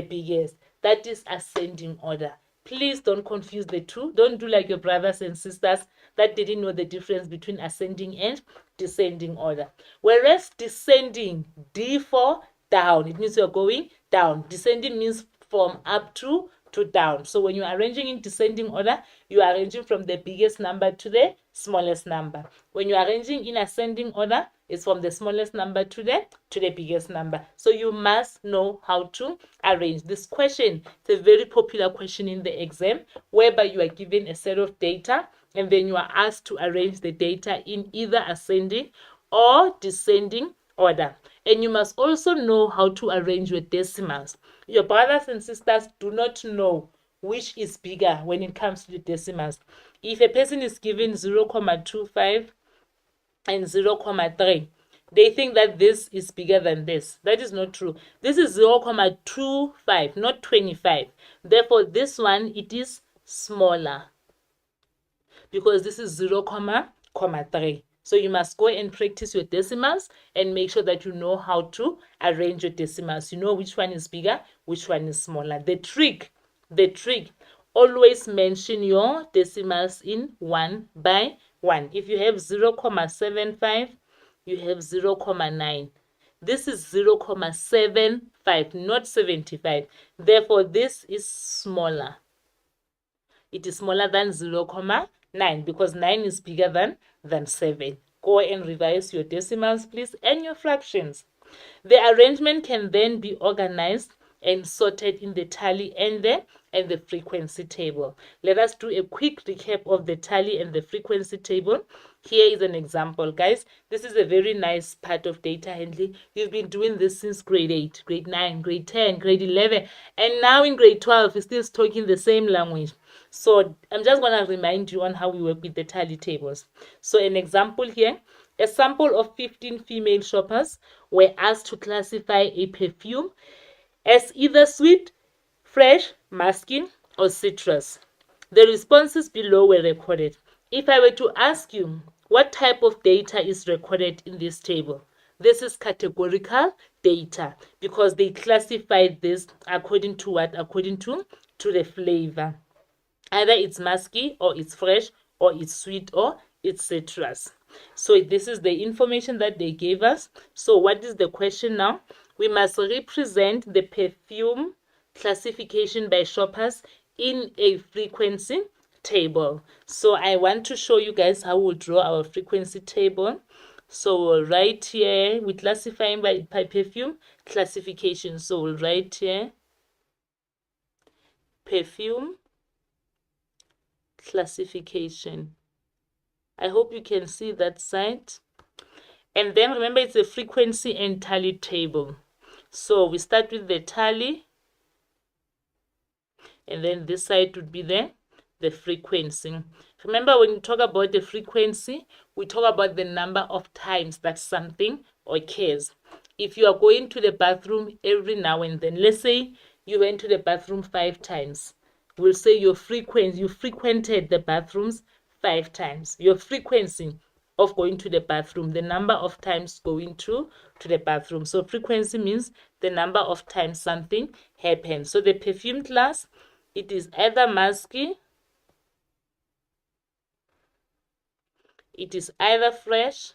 biggest. That is ascending order. Please don't confuse the two. Don't do like your brothers and sisters that didn't know the difference between ascending and descending order. Whereas descending, D for down, it means you're going down. Descending means from up to down. So when you're arranging in descending order, you are arranging from the biggest number to the smallest number. When you're arranging in ascending order, it's from the smallest number to the biggest number. So you must know how to arrange. This question is a very popular question in the exam, whereby you are given a set of data and then you are asked to arrange the data in either ascending or descending order. And you must also know how to arrange your decimals. Your brothers and sisters do not know which is bigger when it comes to the decimals. If a person is given 0.25 and 0.3, they think that this is bigger than this. That is not true. This is 0.25, not 25. Therefore, this one, it is smaller because this is 0.3. So you must go and practice your decimals and make sure that you know how to arrange your decimals. You know which one is bigger, which one is smaller. The trick, always mention your decimals in 1 by 1. If you have 0.75, you have 0.9. This is 0.75, not 75. Therefore, this is smaller. It is smaller than 0.9 because 9 is bigger than 7. Go and revise your decimals, please, and your fractions. The arrangement can then be organized and sorted in the tally and the frequency table. Let us do a quick recap of the tally and the frequency table. Here is an example, guys. This is a very nice part of data handling. We've been doing this since grade 8, grade 9, grade 10, grade 11, and now in grade 12, we're still talking the same language. So I'm just going to remind you on how we work with the tally tables. So an example here, a sample of 15 female shoppers were asked to classify a perfume as either sweet, fresh, masculine, or citrus. The responses below were recorded. If I were to ask you what type of data is recorded in this table, this is categorical data because they classified this according to what? According to the flavor. Either it's musky or it's fresh or it's sweet or it's citrus. So this is the information that they gave us. So what is the question now? We must represent the perfume classification by shoppers in a frequency table. So I want to show you guys how we'll draw our frequency table. So we'll write here, we're classifying by perfume classification. So we'll write here perfume classification. I hope you can see that side. And then remember, it's a frequency and tally table. So we start with the tally, and then this side would be the frequency. Remember, when you talk about the frequency, we talk about the number of times that something occurs. If you are going to the bathroom every now and then, let's say you went to the bathroom 5 times, we'll say your frequency, you frequented the bathrooms 5 times. Your frequency of going to the bathroom, the number of times going to the bathroom. So frequency means the number of times something happens. So the perfume class, it is either musky, it is either fresh,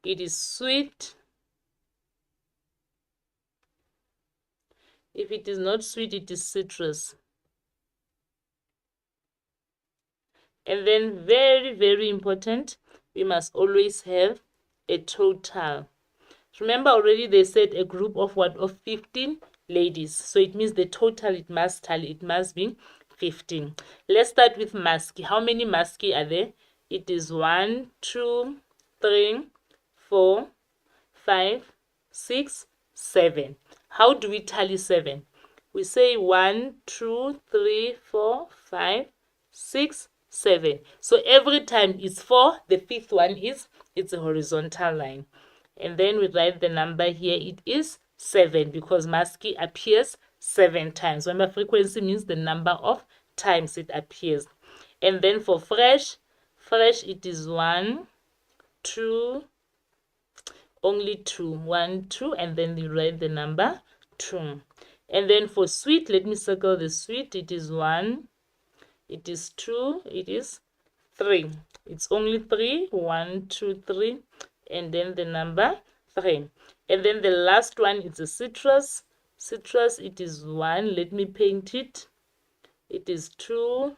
it is sweet. If it is not sweet, it is citrus. And then very, very important, we must always have a total. Remember already they said a group of what? Of 15 ladies. So it means the total, it must tally, it must be 15. Let's start with musky. How many musky are there? It is 1, 2, 3, 4, 5, 6, 7. How do we tally 7? We say 1, 2, 3, 4, 5, 6, 7. So every time it's 4, the fifth one it's a horizontal line. And then we write the number here. It is 7 because musky appears 7 times. Remember, frequency means the number of times it appears. And then for fresh it is 1, 2, only 2, 1, 2, and then you write the number 2. And then for sweet, let me circle the sweet. It is 1, it is 2, it is 3. It's only 3, 1, 2, 3, and then the number 3. And then the last one is a citrus. Citrus, it is 1. Let me paint it. It is 2,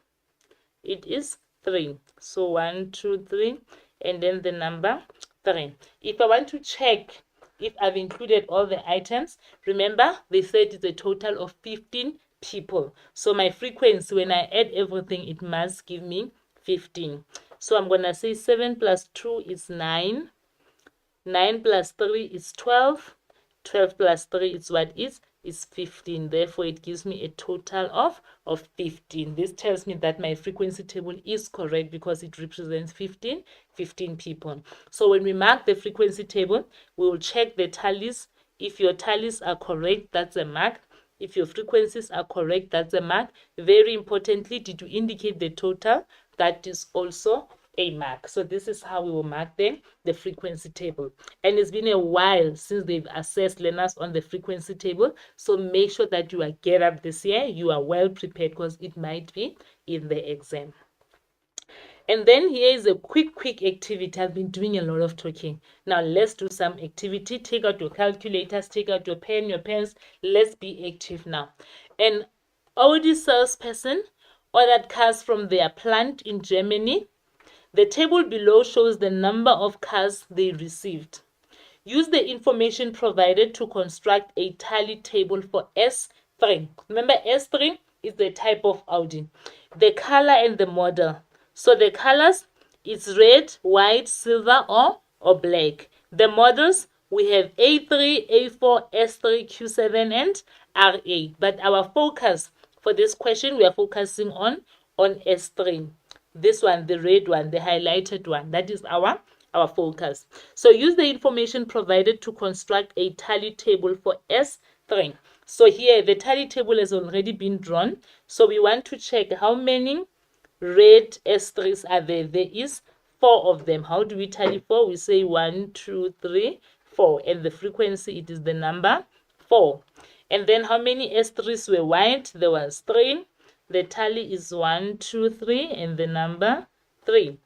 it is 3. So 1, 2, 3, and then the number 3. If I want to check if I've included all the items, remember they said it's a total of 15 people. So my frequency, when I add everything, it must give me 15. So I'm going to say 7 plus 2 is 9. 9 plus 3 is 12. 12 plus 3 is what is 15. Therefore, it gives me a total of 15. This tells me that my frequency table is correct because it represents 15 people. So when we mark the frequency table, we will check the tallies. If your tallies are correct, that's a mark. If your frequencies are correct, that's a mark. Very importantly, did you indicate the total? That is also a mark. So this is how we will mark the frequency table. And it's been a while since they've assessed learners on the frequency table. So make sure that you are geared up this year. You are well prepared because it might be in the exam. And then here is a quick activity. I've been doing a lot of talking. Now let's do some activity. Take out your calculators, take out your pen, your pens. Let's be active now. An Audi salesperson ordered cars from their plant in Germany. The table below shows the number of cars they received. Use the information provided to construct a tally table for S3. Remember, S3 is the type of Audi. The color and the model. So the colors, it's red, white, silver, or black. The models, we have A3, A4, S3, Q7, and R8. But our focus for this question, we are focusing on S3. This one, the red one, the highlighted one, that is our focus. So use the information provided to construct a tally table for S3. So here, the tally table has already been drawn. So we want to check how many red S3s are there. There is 4 of them. How do we tally 4? We say 1, 2, 3, 4. And the frequency, it is the number 4. And then how many S3s were white? There was 3. The tally is 1, 2, 3, and the number 3.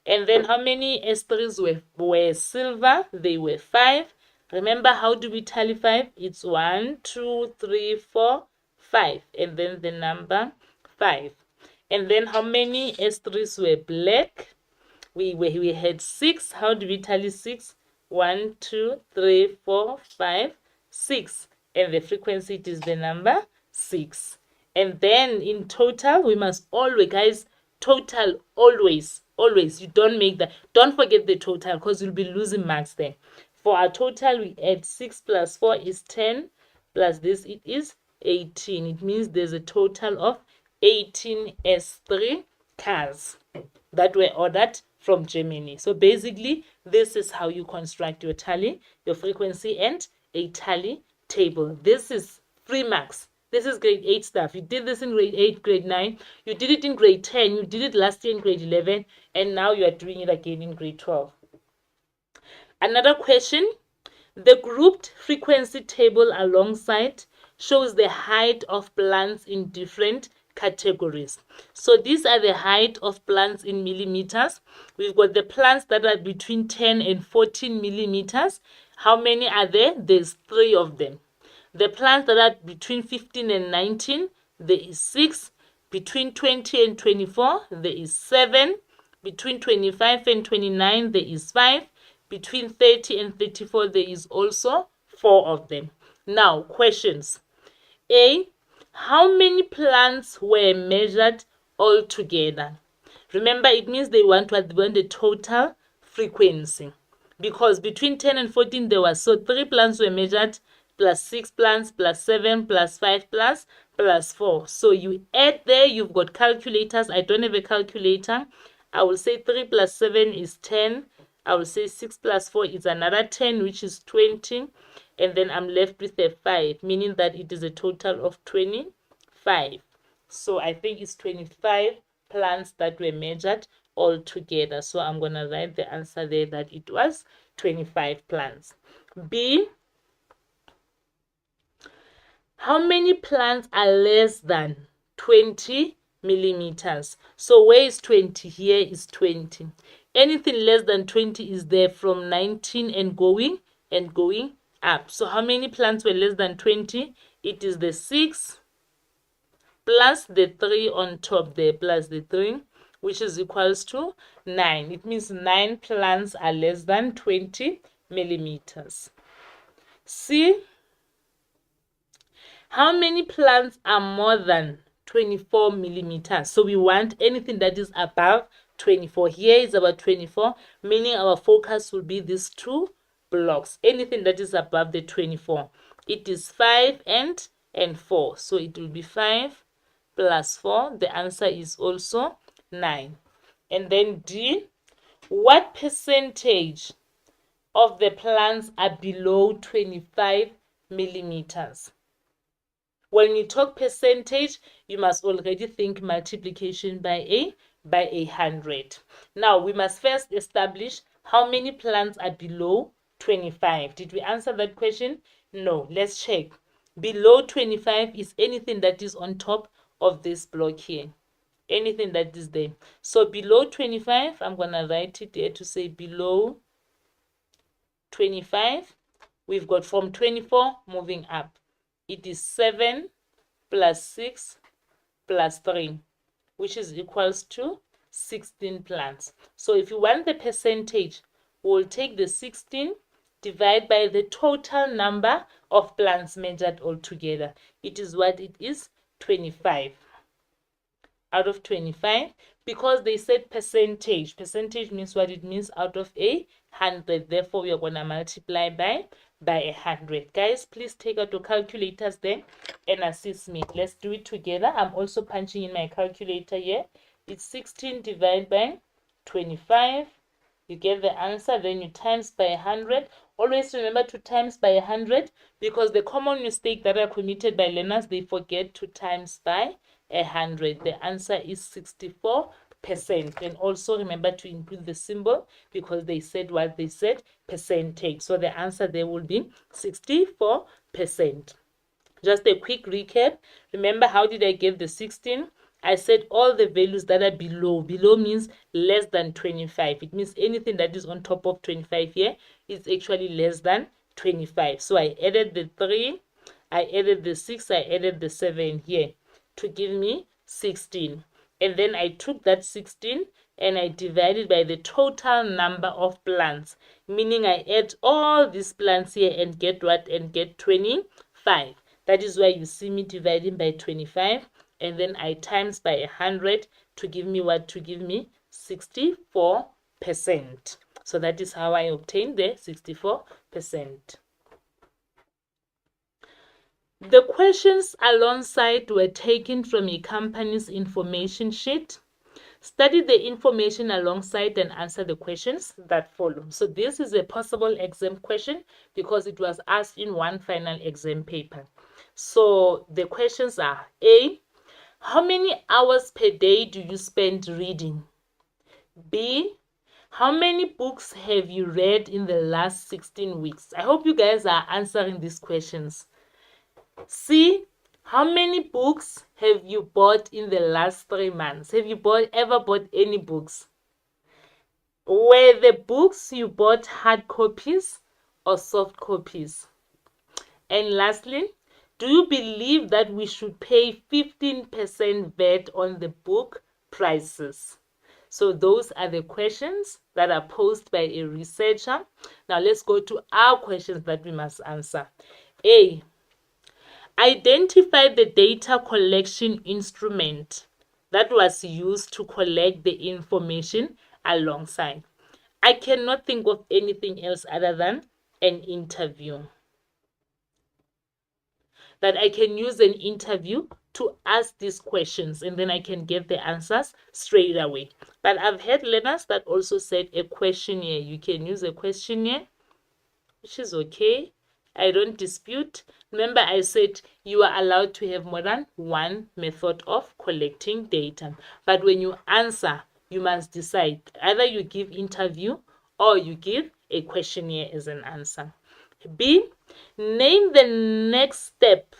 And then how many S3s were silver? They were 5. Remember, how do we tally 5? It's 1, 2, 3, 4, 5. And then the number 5. And then how many S3s were black? We had 6. How do we tally 6? 1, 2, 3, 4, 5, 6. And the frequency, it is the number 6. And then in total, we must always, guys, total always, always. You don't make that. Don't forget the total because you'll be losing marks there. For our total, we add 6 plus 4 is 10, plus this, it is 18. It means there's a total of 18 S3 cars that were ordered from Germany. So basically, this is how you construct your tally, your frequency, and a tally table. This is 3 marks. This is grade 8 stuff. You did this in grade 8, grade 9. You did it in grade 10. You did it last year in grade 11. And now you are doing it again in grade 12. Another question. The grouped frequency table alongside shows the height of plants in different categories. So these are the height of plants in millimeters. We've got the plants that are between 10 and 14 millimeters. How many are there? There's 3 of them. The plants that are between 15 and 19, there is 6. Between 20 and 24, there is 7. Between 25 and 29, there is 5. Between 30 and 34, there is also 4 of them. Now, questions. A, how many plants were measured altogether? Remember, it means they want the total frequency. Because between 10 and 14, there was, so 3 plants were measured, plus 6 plants, plus 7, plus 5, plus 4. So you add there, you've got calculators. I don't have a calculator. I will say 3 plus 7 is 10. I will say 6 plus 4 is another 10, which is 20. And then I'm left with a 5, meaning that it is a total of 25. So I think it's 25 plants that were measured all together. So I'm going to write the answer there that it was 25 plants. B, how many plants are less than 20 millimeters? So where is 20? Here is 20. Anything less than 20 is there from 19 and going up. So how many plants were less than 20? It is the 6 plus the 3 on top there, plus the 3, which is equals to 9. It means 9 plants are less than 20 millimeters. C, how many plants are more than 24 millimeters? So we want anything that is above 24. Here is about 24, meaning our focus will be these 2 blocks. Anything that is above the 24. It is 5 and 4. So it will be 5 plus 4. The answer is also 9. And then D, what percentage of the plants are below 25 millimeters? When you talk percentage, you must already think multiplication by 100. Now, we must first establish how many plants are below 25. Did we answer that question? No. Let's check. Below 25 is anything that is on top of this block here. Anything that is there. So below 25, I'm going to write it there to say below 25. We've got from 24 moving up. It is 7 plus 6 plus 3, which is equals to 16 plants. So if you want the percentage, we'll take the 16, divide by the total number of plants measured altogether. It is what it is, 25. Out of 25, because they said percentage. Percentage means what it means, out of 100. Therefore, we are going to multiply by 100. Guys, please take out your calculators then and assist me. Let's do it together. I'm also punching in my calculator here. It's 16 divided by 25. You get the answer, then you times by 100. Always remember to times by 100, because the common mistake that are committed by learners, they forget to times by 100. The answer is 64%. And also remember to include the symbol, because they said what they said, percentage. So the answer there will be 64%. Just a quick recap. Remember, how did I get the 16? I said all the values that are below. Below means less than 25. It means anything that is on top of 25 here is actually less than 25. So I added the 3, I added the 6, I added the 7 here to give me 16. And then I took that 16 and I divided by the total number of plants, meaning I add all these plants here and get what? And get 25. That is why you see me dividing by 25, and then I times by 100 to give me what? To give me 64%. So that is how I obtained the 64%. The questions alongside were taken from a company's information sheet. Study the information alongside and answer the questions that follow. So this is a possible exam question because it was asked in one final exam paper. So the questions are: A, how many hours per day do you spend reading? B, how many books have you read in the last 16 weeks? I hope you guys are answering these questions. C, how many books have you bought in the last 3 months? Have you ever bought any books? Were the books you bought hard copies or soft copies? And lastly, do you believe that we should pay 15% VAT on the book prices? So those are the questions that are posed by a researcher. Now let's go to our questions that we must answer. A, identify the data collection instrument that was used to collect the information alongside. I cannot think of anything else other than an interview. That I can use an interview to ask these questions and then I can get the answers straight away. But I've had learners that also said a questionnaire. You can use a questionnaire, which is okay. I don't dispute. Remember, I said you are allowed to have more than one method of collecting data. But when you answer, you must decide. Either you give interview or you give a questionnaire as an answer. B, name the next step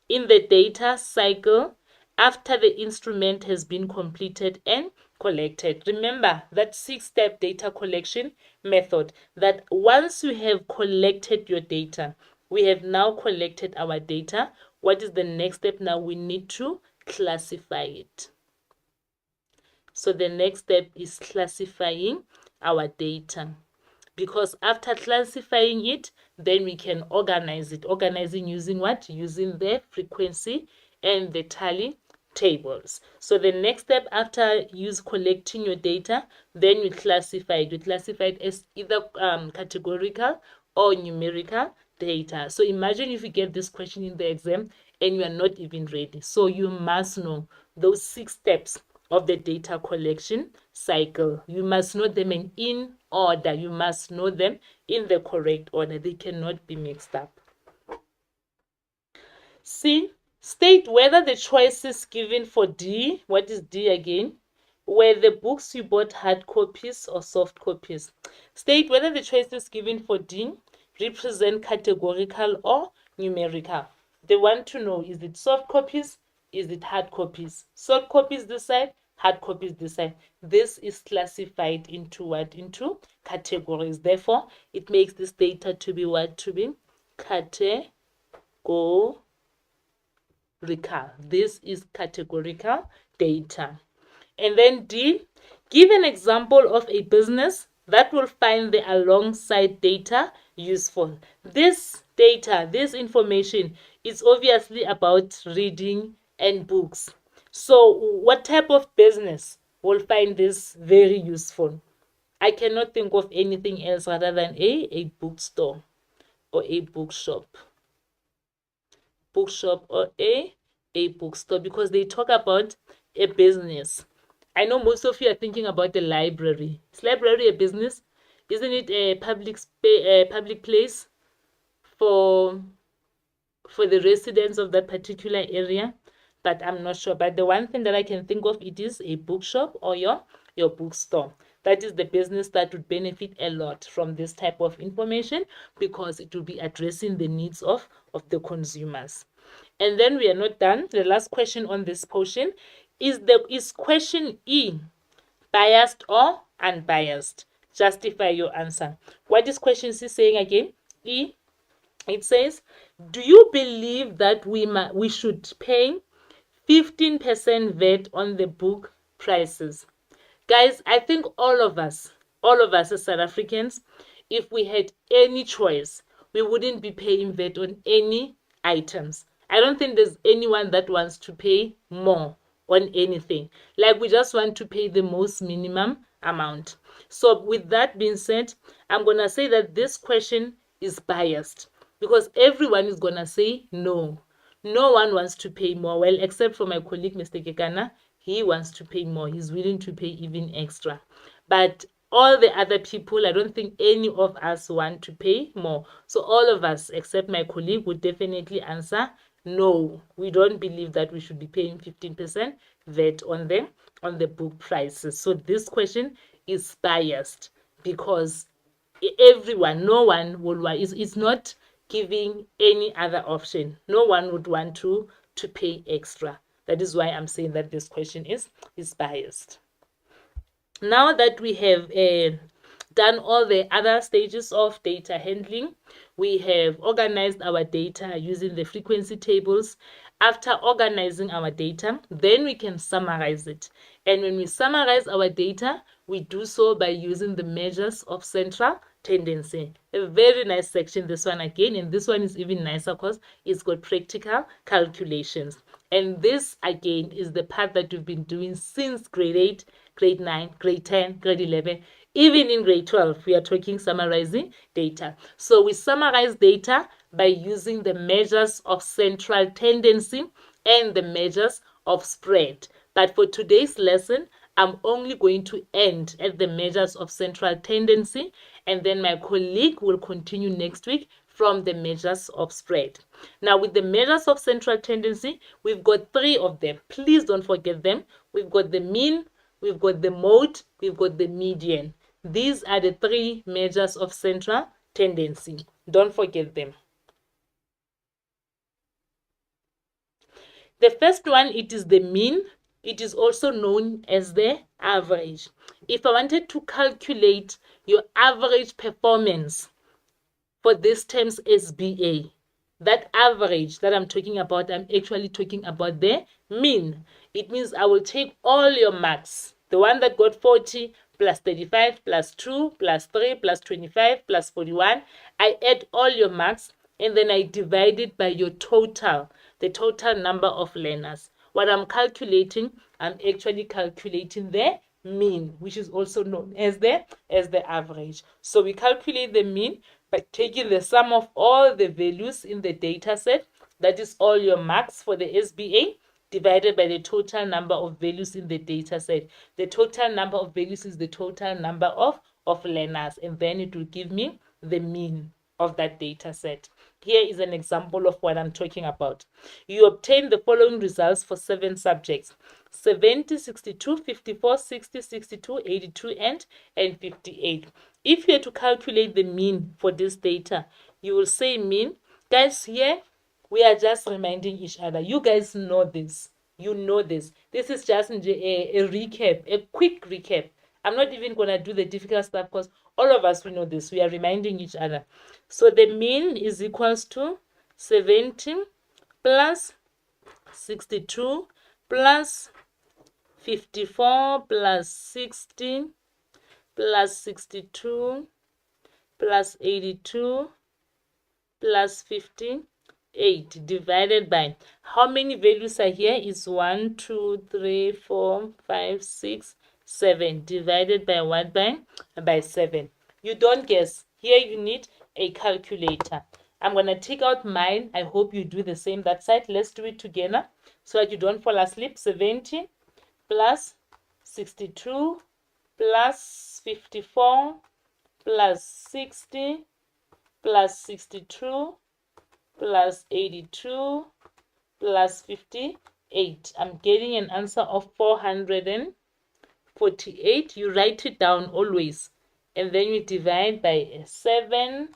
in the data cycle after the instrument has been completed and collected. Remember that 6-step data collection method, that once you have collected your data, we have now collected our data. What is the next step now? We need to classify it. So the next step is classifying our data. Because after classifying it, then we can organize it. Organizing using what? Using the frequency and the tally tables. So the next step after collecting your data, then we classify it. We classify it as either categorical or numerical data. So imagine if you get this question in the exam and you are not even ready. So you must know those 6 steps of the data collection cycle. You must know them in order. You must know them in the correct order. They cannot be mixed up. C, state whether the choices given for D, what is D again? Were the books you bought hard copies or soft copies? State whether the choices given for D represent categorical or numerical. They want to know, is it soft copies? Is it hard copies? Soft copies this side, hard copies this side. This is classified into what? Into categories. Therefore, it makes this data to be what? To be categorical. This is categorical data. And then D, give an example of a business that will find the alongside data useful. This data, this information is obviously about reading and books. So what type of business will find this very useful? I cannot think of anything else other than a bookstore or a bookshop. Bookshop or a bookstore, because they talk about a business. I know most of you are thinking about the library. Is library a business? Isn't it a public place for the residents of that particular area? But I'm not sure. But the one thing that I can think of, it is a bookshop or your bookstore. That is the business that would benefit a lot from this type of information, because it will be addressing the needs of the consumers. And then we are not done. The last question on this portion is question E biased or unbiased? Justify your answer. What is question C saying again? E, it says, do you believe that we should pay 15% VAT on the book prices? Guys, I think all of us as South Africans, if we had any choice, we wouldn't be paying VAT on any items. I don't think there's anyone that wants to pay more on anything. Like, we just want to pay the most minimum amount. So with that being said, I'm going to say that this question is biased because everyone is going to say no. No one wants to pay more. Well, except for my colleague, Mr. Kekana, he wants to pay more. He's willing to pay even extra. But all the other people, I don't think any of us want to pay more. So all of us, except my colleague, would definitely answer no. We don't believe that we should be paying 15% VAT on the book prices. So this question is biased because everyone, no one will want, it's not giving any other option. No one would want to pay extra. That is why I'm saying that this question is biased. Now that we have done all the other stages of data handling, we have organized our data using the frequency tables. After organizing our data, then we can summarize it. And when we summarize our data, we do so by using the measures of central tendency. A very nice section, this one again, and this one is even nicer because it's got practical calculations. And this again is the part that we've been doing since grade 8, grade 9, grade 10, grade 11, even in grade 12, we are talking summarizing data. So we summarize data by using the measures of central tendency and the measures of spread. But for today's lesson, I'm only going to end at the measures of central tendency, and then my colleague will continue next week from the measures of spread. Now, with the measures of central tendency, we've got 3 of them. Please don't forget them. We've got the mean, we've got the mode, we've got the median. These are the 3 measures of central tendency. Don't forget them. The first one, it is the mean. It is also known as the average. If I wanted to calculate your average performance for this term's SBA, that average that I'm talking about, I'm actually talking about the mean. It means I will take all your marks, the one that got 40 plus 35 plus 2 plus 3 plus 25 plus 41. I add all your marks and then I divide it by your total, the total number of learners. What I'm calculating, I'm actually calculating the mean, which is also known as the average. So we calculate the mean by taking the sum of all the values in the data set, that is all your marks for the SBA, divided by the total number of values in the data set. The total number of values is the total number of learners, and then it will give me the mean of that data set. Here is an example of what I'm talking about. You obtain the following results for 7 subjects: 70, 62, 54, 60, 62, 82, and 58. If you are to calculate the mean for this data, you will say mean. Guys, here we are just reminding each other. You guys know this. You know this. This is just a recap, a quick recap. I'm not even going to do the difficult stuff because all of us, we know this. We are reminding each other. So the mean is equals to 70 plus 62 plus 54 plus 60 plus 62 plus 82 plus 58 divided by, how many values are here? Is 1, 2, 3, 4, 5, 6, 7 divided by what? By 7. You don't guess. Here you need a calculator. I'm going to take out mine. I hope you do the same that side. Let's do it together so that you don't fall asleep. 70 plus 62 plus 54 plus 60 plus 62 plus 82 plus 58. I'm getting an answer of 448. You write it down always, and then you divide by 7.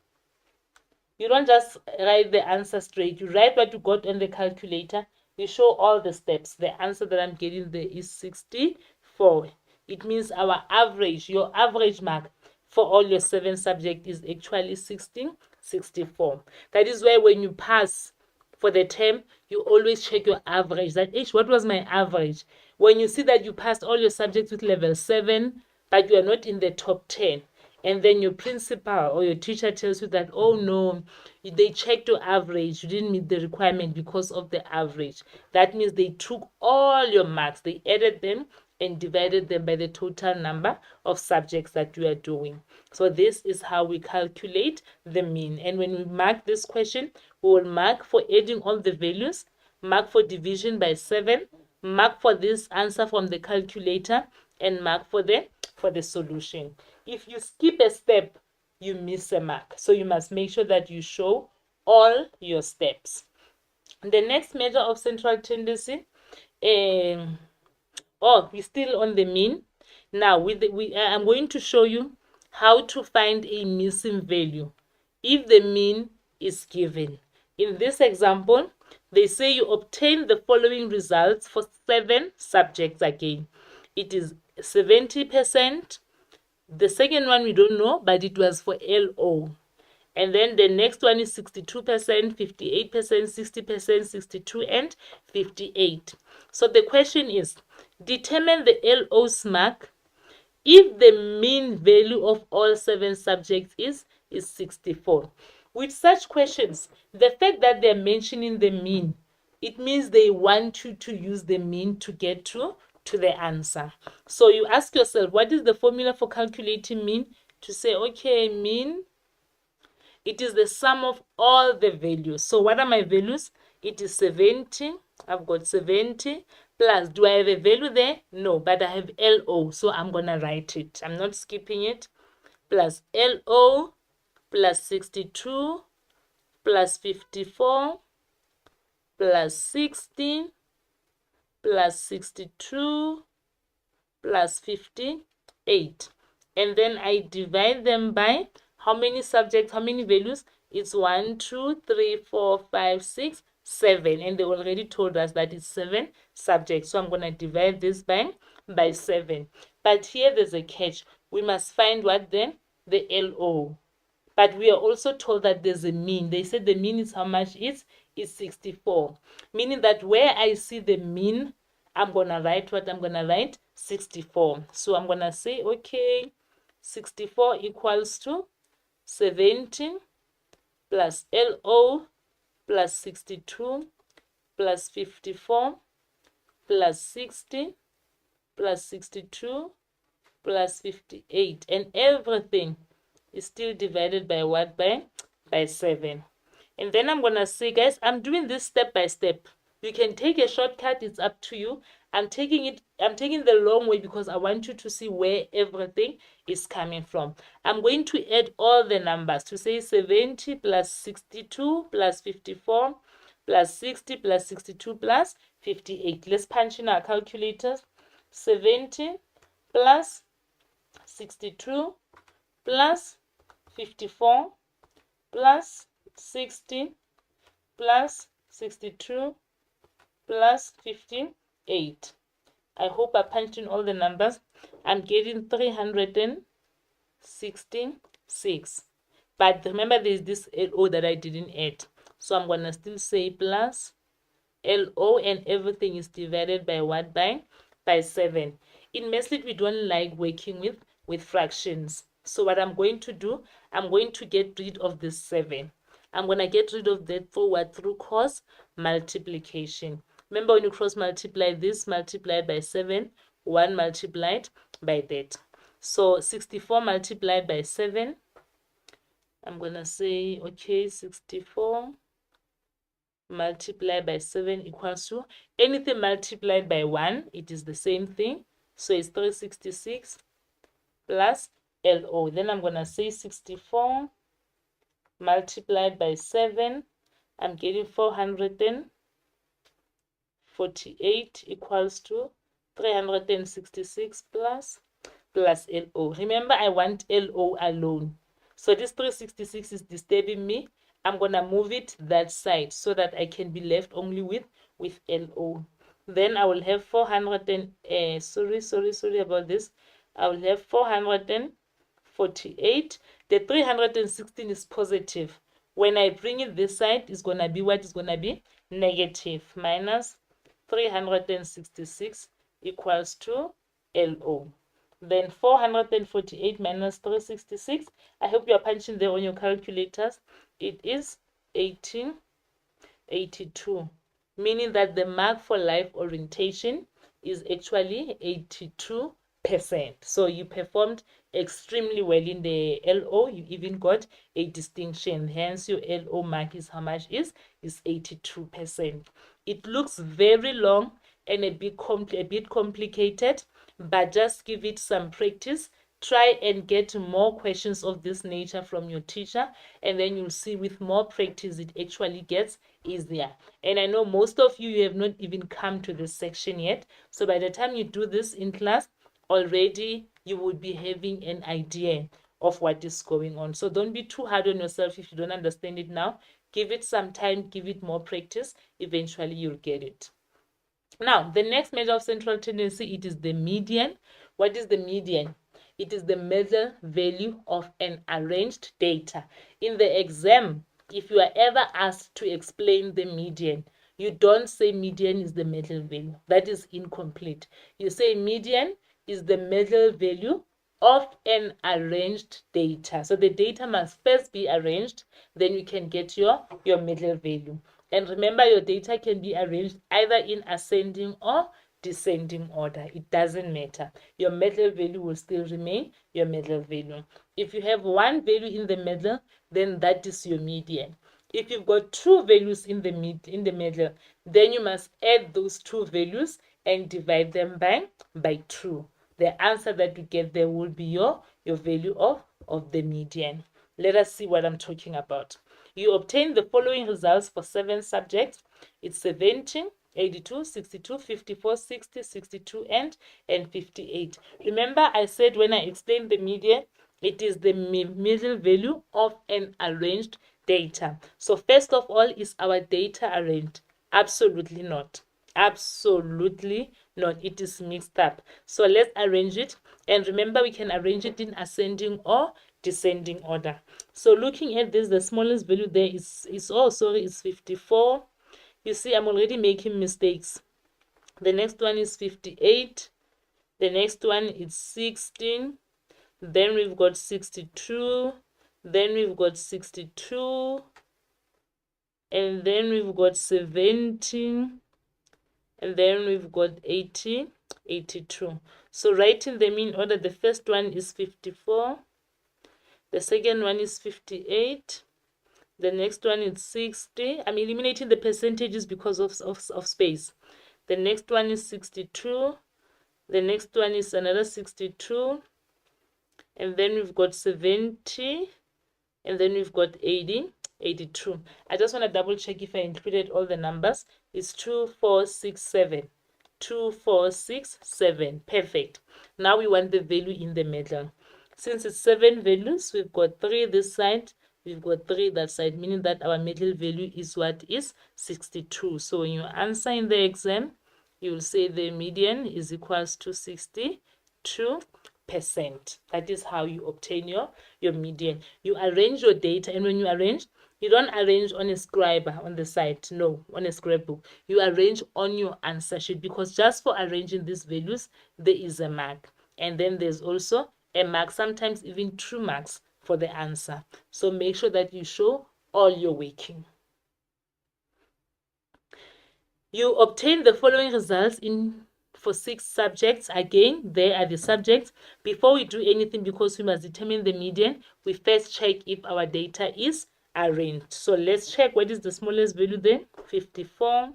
You don't just write the answer straight. You write what you got on the calculator. You show all the steps. The answer that I'm getting there is 64. It means our average, your average mark for all your 7 subjects is actually 64. That is why when you pass for the term, you always check your average. That what was my average? When you see that you passed all your subjects with level 7, but you are not in the top 10, and then your principal or your teacher tells you that, oh no, they checked your average, you didn't meet the requirement because of the average. That means they took all your marks, they added them and divided them by the total number of subjects that you are doing. So this is how we calculate the mean. And when we mark this question, we will mark for adding all the values, mark for division by 7, mark for this answer from the calculator, and mark for the solution. If you skip a step, you miss a mark. So you must make sure that you show all your steps. The next measure of central tendency, we're still on the mean. Now I'm going to show you how to find a missing value if the mean is given. In this example, they say you obtain the following results for 7 subjects again. It is 70%. The second one we don't know, but it was for LO. And then the next one is 62%, 58%, 60%, 62, and 58. So the question is, determine the LO's mark if the mean value of all 7 subjects is 64. With such questions, the fact that they're mentioning the mean, it means they want you to use the mean to get to the answer. So you ask yourself, what is the formula for calculating mean? To say, okay, mean, it is the sum of all the values. So what are my values? It is 70. I've got 70 plus. Do I have a value there? No, but I have LO. So I'm going to write it. I'm not skipping it. Plus LO plus 62 plus 54 plus 60 plus 62 plus 58. And then I divide them by how many subjects, how many values? It's 1, 2, 3, 4, 5, 6, 7. And they already told us that it's 7 subjects. So I'm going to divide this by 7. But here there's a catch. We must find what then? The LO. But we are also told that there's a mean. They said the mean is how much? It's 64. Meaning that where I see the mean, I'm going to write what? I'm going to write 64. So I'm going to say, okay, 64 equals to 70 plus LO plus 62 plus 54 plus 60 plus 62 plus 58. And everything is still divided by what? By 7. And then I'm going to say, guys, I'm doing this step by step. You can take a shortcut, it's up to you. I'm taking the long way because I want you to see where everything is coming from. I'm going to add all the numbers to say 70 plus 62 plus 54 plus 60 plus 62 plus 58. Let's punch in our calculators. 70 plus 62 plus 54 plus 60 plus 62 plus 58. I hope I punched in all the numbers. I'm getting 366. But remember, there's this LO that I didn't add. So I'm going to still say plus LO, and everything is divided by what? By 7. In Mathslit, we don't like working with fractions. So what I'm going to do, I'm going to get rid of this 7. I'm going to get rid of that through what? Through cross multiplication. Remember, when you cross multiply this multiplied by 7, 1 multiplied by that. So 64 multiplied by 7. I'm going to say, okay, 64 multiplied by 7 equals to anything multiplied by 1. It is the same thing. So it's 366 plus LO. Then I'm going to say 64 multiplied by 7. I'm getting 448 equals to 366 plus LO. Remember, I want LO alone. So this 366 is disturbing me. I'm going to move it that side so that I can be left only with LO. Then I will have 400 sorry about this. I will have 448. The 316 is positive. When I bring it this side, it's going to be what? Is going to be negative. Minus 366 equals to LO. Then 448 minus 366. I hope you are punching there on your calculators. It is 1882, meaning that the mark for life orientation is actually 82%. So you performed extremely well in the LO. You even got a distinction. Hence, your LO mark is how much is 82%. It looks very long and a bit complicated, but just give it some practice. Try and get more questions of this nature from your teacher, and then you'll see with more practice it actually gets easier. And I know most of you have not even come to this section yet, so by the time you do this in class, already you would be having an idea of what is going on. So don't be too hard on yourself if you don't understand it now. Give it some time, give it more practice. Eventually you'll get it. Now, the next measure of central tendency, it is the median. What is the median? It is the middle value of an arranged data. In the exam, if you are ever asked to explain the median, you don't say median is the middle value. That is incomplete. You say median is the middle value of an arranged data. So the data must first be arranged, then you can get your middle value. And remember, your data can be arranged either in ascending or descending order. It doesn't matter. Your middle value will still remain your middle value. If you have one value in the middle, then that is your median. If you've got two values in the middle, then you must add those two values and divide them by 2. The answer that you get there will be your value of the median. Let us see what I'm talking about. You obtain the following results for 7 subjects. It's 17, 82, 62, 54, 60, 62, and 58. Remember, I said when I explained the median, it is the middle value of an arranged data. So first of all, is our data arranged? Absolutely not. Absolutely not. It is mixed up. So let's arrange it. And remember, we can arrange it in ascending or descending order. So looking at this, the smallest value there is 54. You see, I'm already making mistakes. The next one is 58. The next one is 16. Then we've got 62. Then we've got 62. And then we've got 17. And then we've got 80, 82. So writing them in order, the first one is 54. The second one is 58. The next one is 60. I'm eliminating the percentages because of space. The next one is 62. The next one is another 62. And then we've got 70. And then we've got 80, 82. I just want to double check if I included all the numbers. It's 2, 4, 6, 7. 2, 4, 6, 7. Perfect. Now we want the value in the middle. Since it's 7 values, we've got 3 this side, we've got 3 that side, meaning that our middle value is what is 62. So when you answer in the exam, you will say the median is equals to 62%. That is how you obtain your median. You arrange your data, and when you arrange, you don't arrange on a scribe on the side, no, on a scrapbook. You arrange on your answer sheet, because just for arranging these values, there is a mark. And then there's also a mark, sometimes even 2 marks for the answer. So make sure that you show all your working. You obtain the following results for 6 subjects. Again, there are the subjects. Before we do anything, because we must determine the median, we first check if our data is arranged. So let's check what is the smallest value then. 54,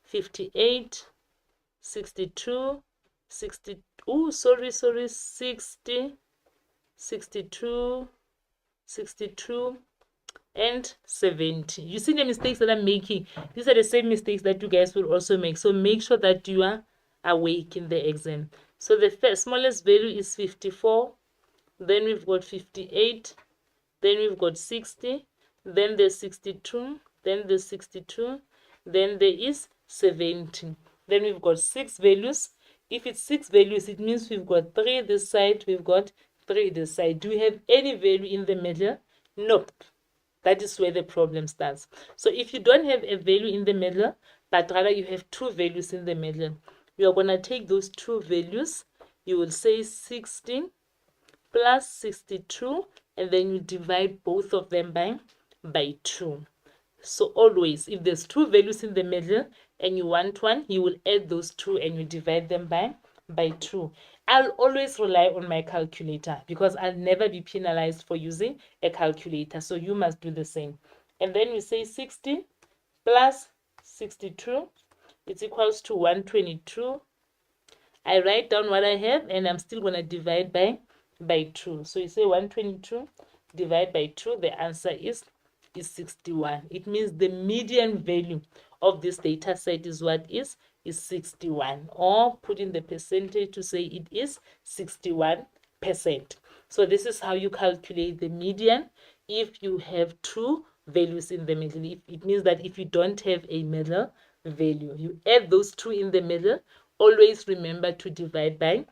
58, 62, 60, 60, 62, 62, and 70. You see the mistakes that I'm making? These are the same mistakes that you guys will also make. So make sure that you are awake in the exam. So the smallest value is 54. Then we've got 58. Then we've got 60. Then there's 62. Then there's 62. Then there is 70. Then we've got 6 values. If it's 6 values, it means we've got 3 this side, we've got 3 this side. Do we have any value in the middle? Nope. That is where the problem starts. So if you don't have a value in the middle, but rather you have 2 values in the middle, we are going to take those 2 values you will say 16 plus 62, and then you divide both of them by 2. So always, if there's two values in the middle and you want one, you will add those two and you divide them by 2. I'll always rely on my calculator because I'll never be penalized for using a calculator. So you must do the same. And then we say 60 plus 62, it's equals to 122. I write down what I have and I'm still going to divide by 2. So you say 122 divide by 2, the answer is 61. It means the median value of this data set is what is 61, or put in the percentage to say it is 61%. So this is how you calculate the median if you have two values in the middle. It means that if you don't have a middle value, you add those two in the middle. Always remember to divide by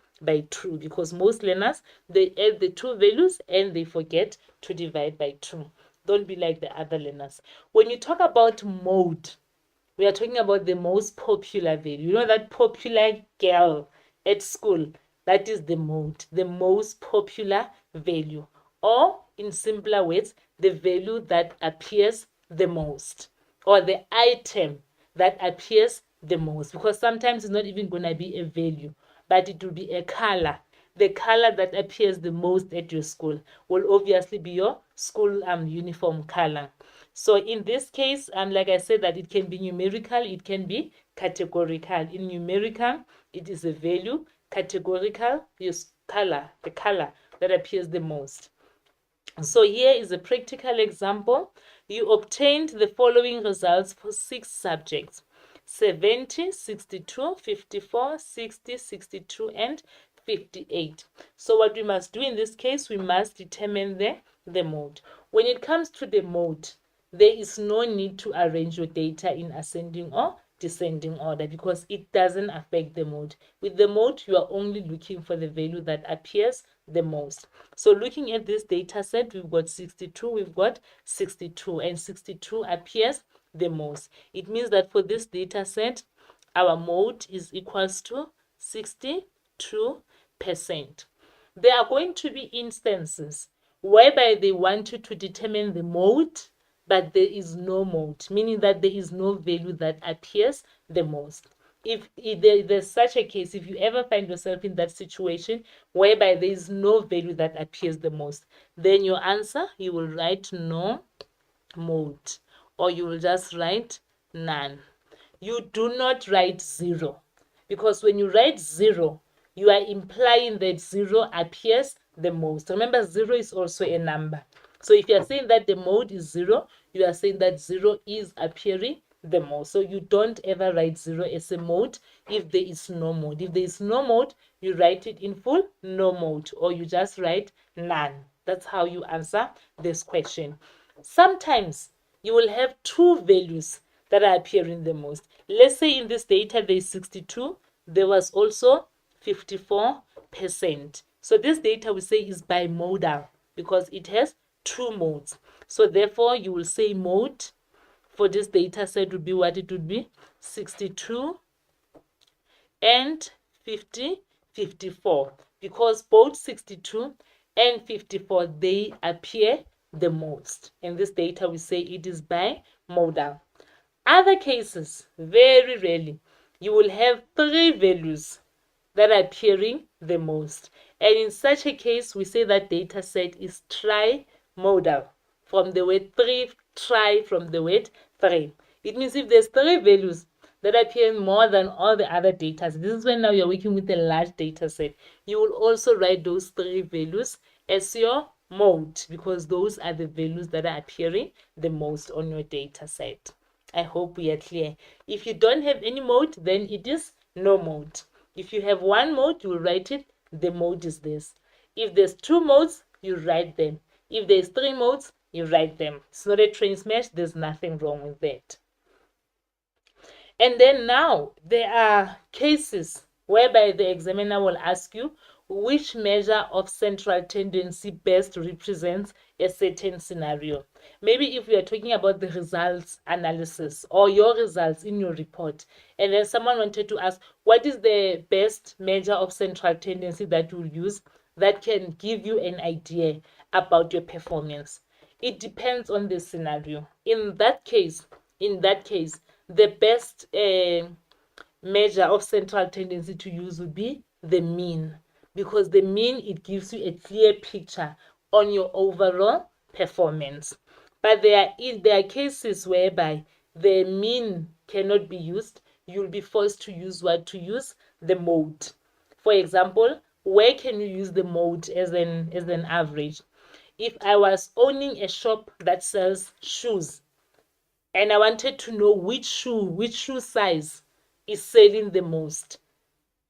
2, because most learners, they add the two values and they forget to divide by 2. Don't be like the other learners. When you talk about mode, we are talking about the most popular value. You know that popular girl at school, that is the mode, the most popular value. Or in simpler words, the value that appears the most, or the item that appears the most, because sometimes it's not even going to be a value, but it will be a color. The color that appears the most at your school will obviously be your school uniform color. So in this case, like I said, that it can be numerical, it can be categorical. In numerical, it is a value. Categorical, use color, the color that appears the most. So here is a practical example. You obtained the following results for 6 subjects: 70, 62, 54, 60, 62, and 58. So what we must do in this case, we must determine the mode. When it comes to the mode, there is no need to arrange your data in ascending or descending order because it doesn't affect the mode. With the mode, you are only looking for the value that appears the most. So looking at this data set, we've got 62, we've got 62, and 62 appears the most. It means that for this data set, our mode is equals to 62%. There are going to be instances whereby they want you to determine the mode, but there is no mode, meaning that there is no value that appears the most. If there's such a case, if you ever find yourself in that situation whereby there is no value that appears the most, then your answer, you will write no mode, or you will just write none. You do not write 0, because when you write 0, you are implying that 0 appears the most. Remember, 0 is also a number. So if you are saying that the mode is 0, you are saying that 0 is appearing the most. So you don't ever write 0 as a mode if there is no mode. If there is no mode, you write it in full, no mode, or you just write none. That's how you answer this question. Sometimes you will have two values that are appearing the most. Let's say in this data there is 62, there was also 54%. So this data we say is bimodal because it has two modes. So therefore you will say mode for this data set would be what it would be: 62 and 54, because both 62 and 54, they appear the most. In this data we say it is bimodal. Other cases, very rarely, you will have 3 values that are appearing the most. And in such a case, we say that data set is trimodal, from the word 3, tri, from the word 3. It means if there's 3 values that appear more than all the other data, this is when now you're working with a large data set, you will also write those 3 values as your mode, because those are the values that are appearing the most on your data set. I hope we are clear. If you don't have any mode, then it is no mode. If you have one mode, you will write it, the mode is this. If there's 2 modes, you write them. If there's 3 modes, you write them. It's not a train smash, there's nothing wrong with that. And then now, there are cases whereby the examiner will ask you which measure of central tendency best represents a certain scenario. Maybe if we are talking about the results analysis or your results in your report, and then someone wanted to ask, what is the best measure of central tendency that you'll use that can give you an idea about your performance? It depends on the scenario. In that case, the best measure of central tendency to use would be the mean, because the mean, it gives you a clear picture on your overall performance. But there are cases whereby the mean cannot be used. You'll be forced to use what? To use the mode. For example, where can you use the mode as an average? If I was owning a shop that sells shoes, and I wanted to know which shoe size is selling the most,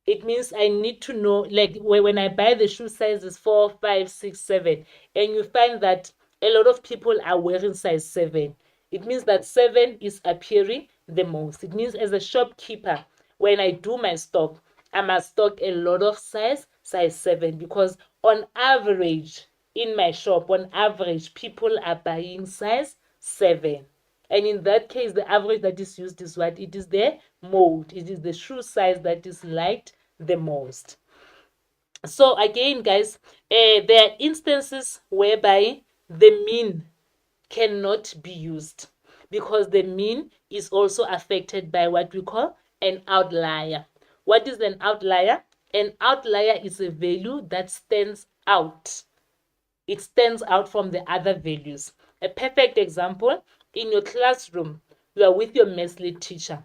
it means I need to know, like when I buy the shoe sizes 4, 5, 6, 7, and you find that a lot of people are wearing size 7. It means that 7 is appearing the most. It means as a shopkeeper, when I do my stock, I must stock a lot of size 7, because on average in my shop, on average, people are buying size 7. And in that case, the average that is used is what? It is the mode. It is the shoe size that is liked the most. So again, guys, there are instances whereby the mean cannot be used, because the mean is also affected by what we call an outlier. What is an outlier? An outlier is a value that stands out. It stands out from the other values. A perfect example, in your classroom, you are with your maths lit teacher.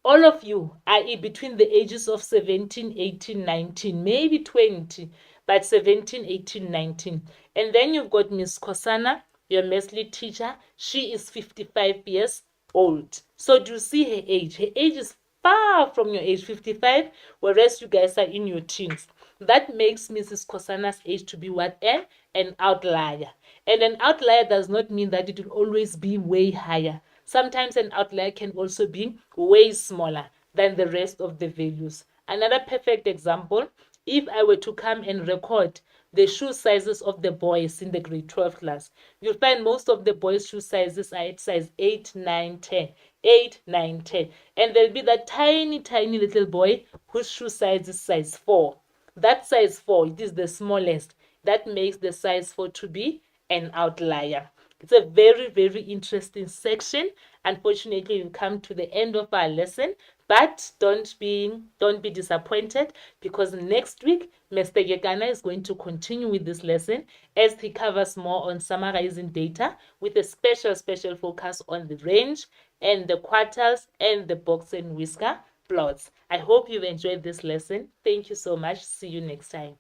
All of you are between the ages of 17, 18, 19, maybe 20, but 17, 18, 19. And then you've got Miss Kosana, your maths lit teacher. She is 55 years old. So do you see her age? Her age is far from your age, 55, whereas you guys are in your teens. That makes Mrs. Kosana's age to be what? An outlier. And an outlier does not mean that it will always be way higher. Sometimes an outlier can also be way smaller than the rest of the values. Another perfect example, if I were to come and record the shoe sizes of the boys in the grade 12 class, you'll find most of the boys' shoe sizes are at size 8, 9, 10. 8, 9, 10. And there'll be that tiny, tiny little boy whose shoe size is size 4. That size 4, it is the smallest. That makes the size 4 to be an outlier. It's a very, very interesting section. Unfortunately, we've come to the end of our lesson, but don't be disappointed, because next week Mr. Gekana is going to continue with this lesson as he covers more on summarizing data with a special focus on the range and the quartiles and the box and whisker plots. I hope you've enjoyed this lesson. Thank you so much. See you next time.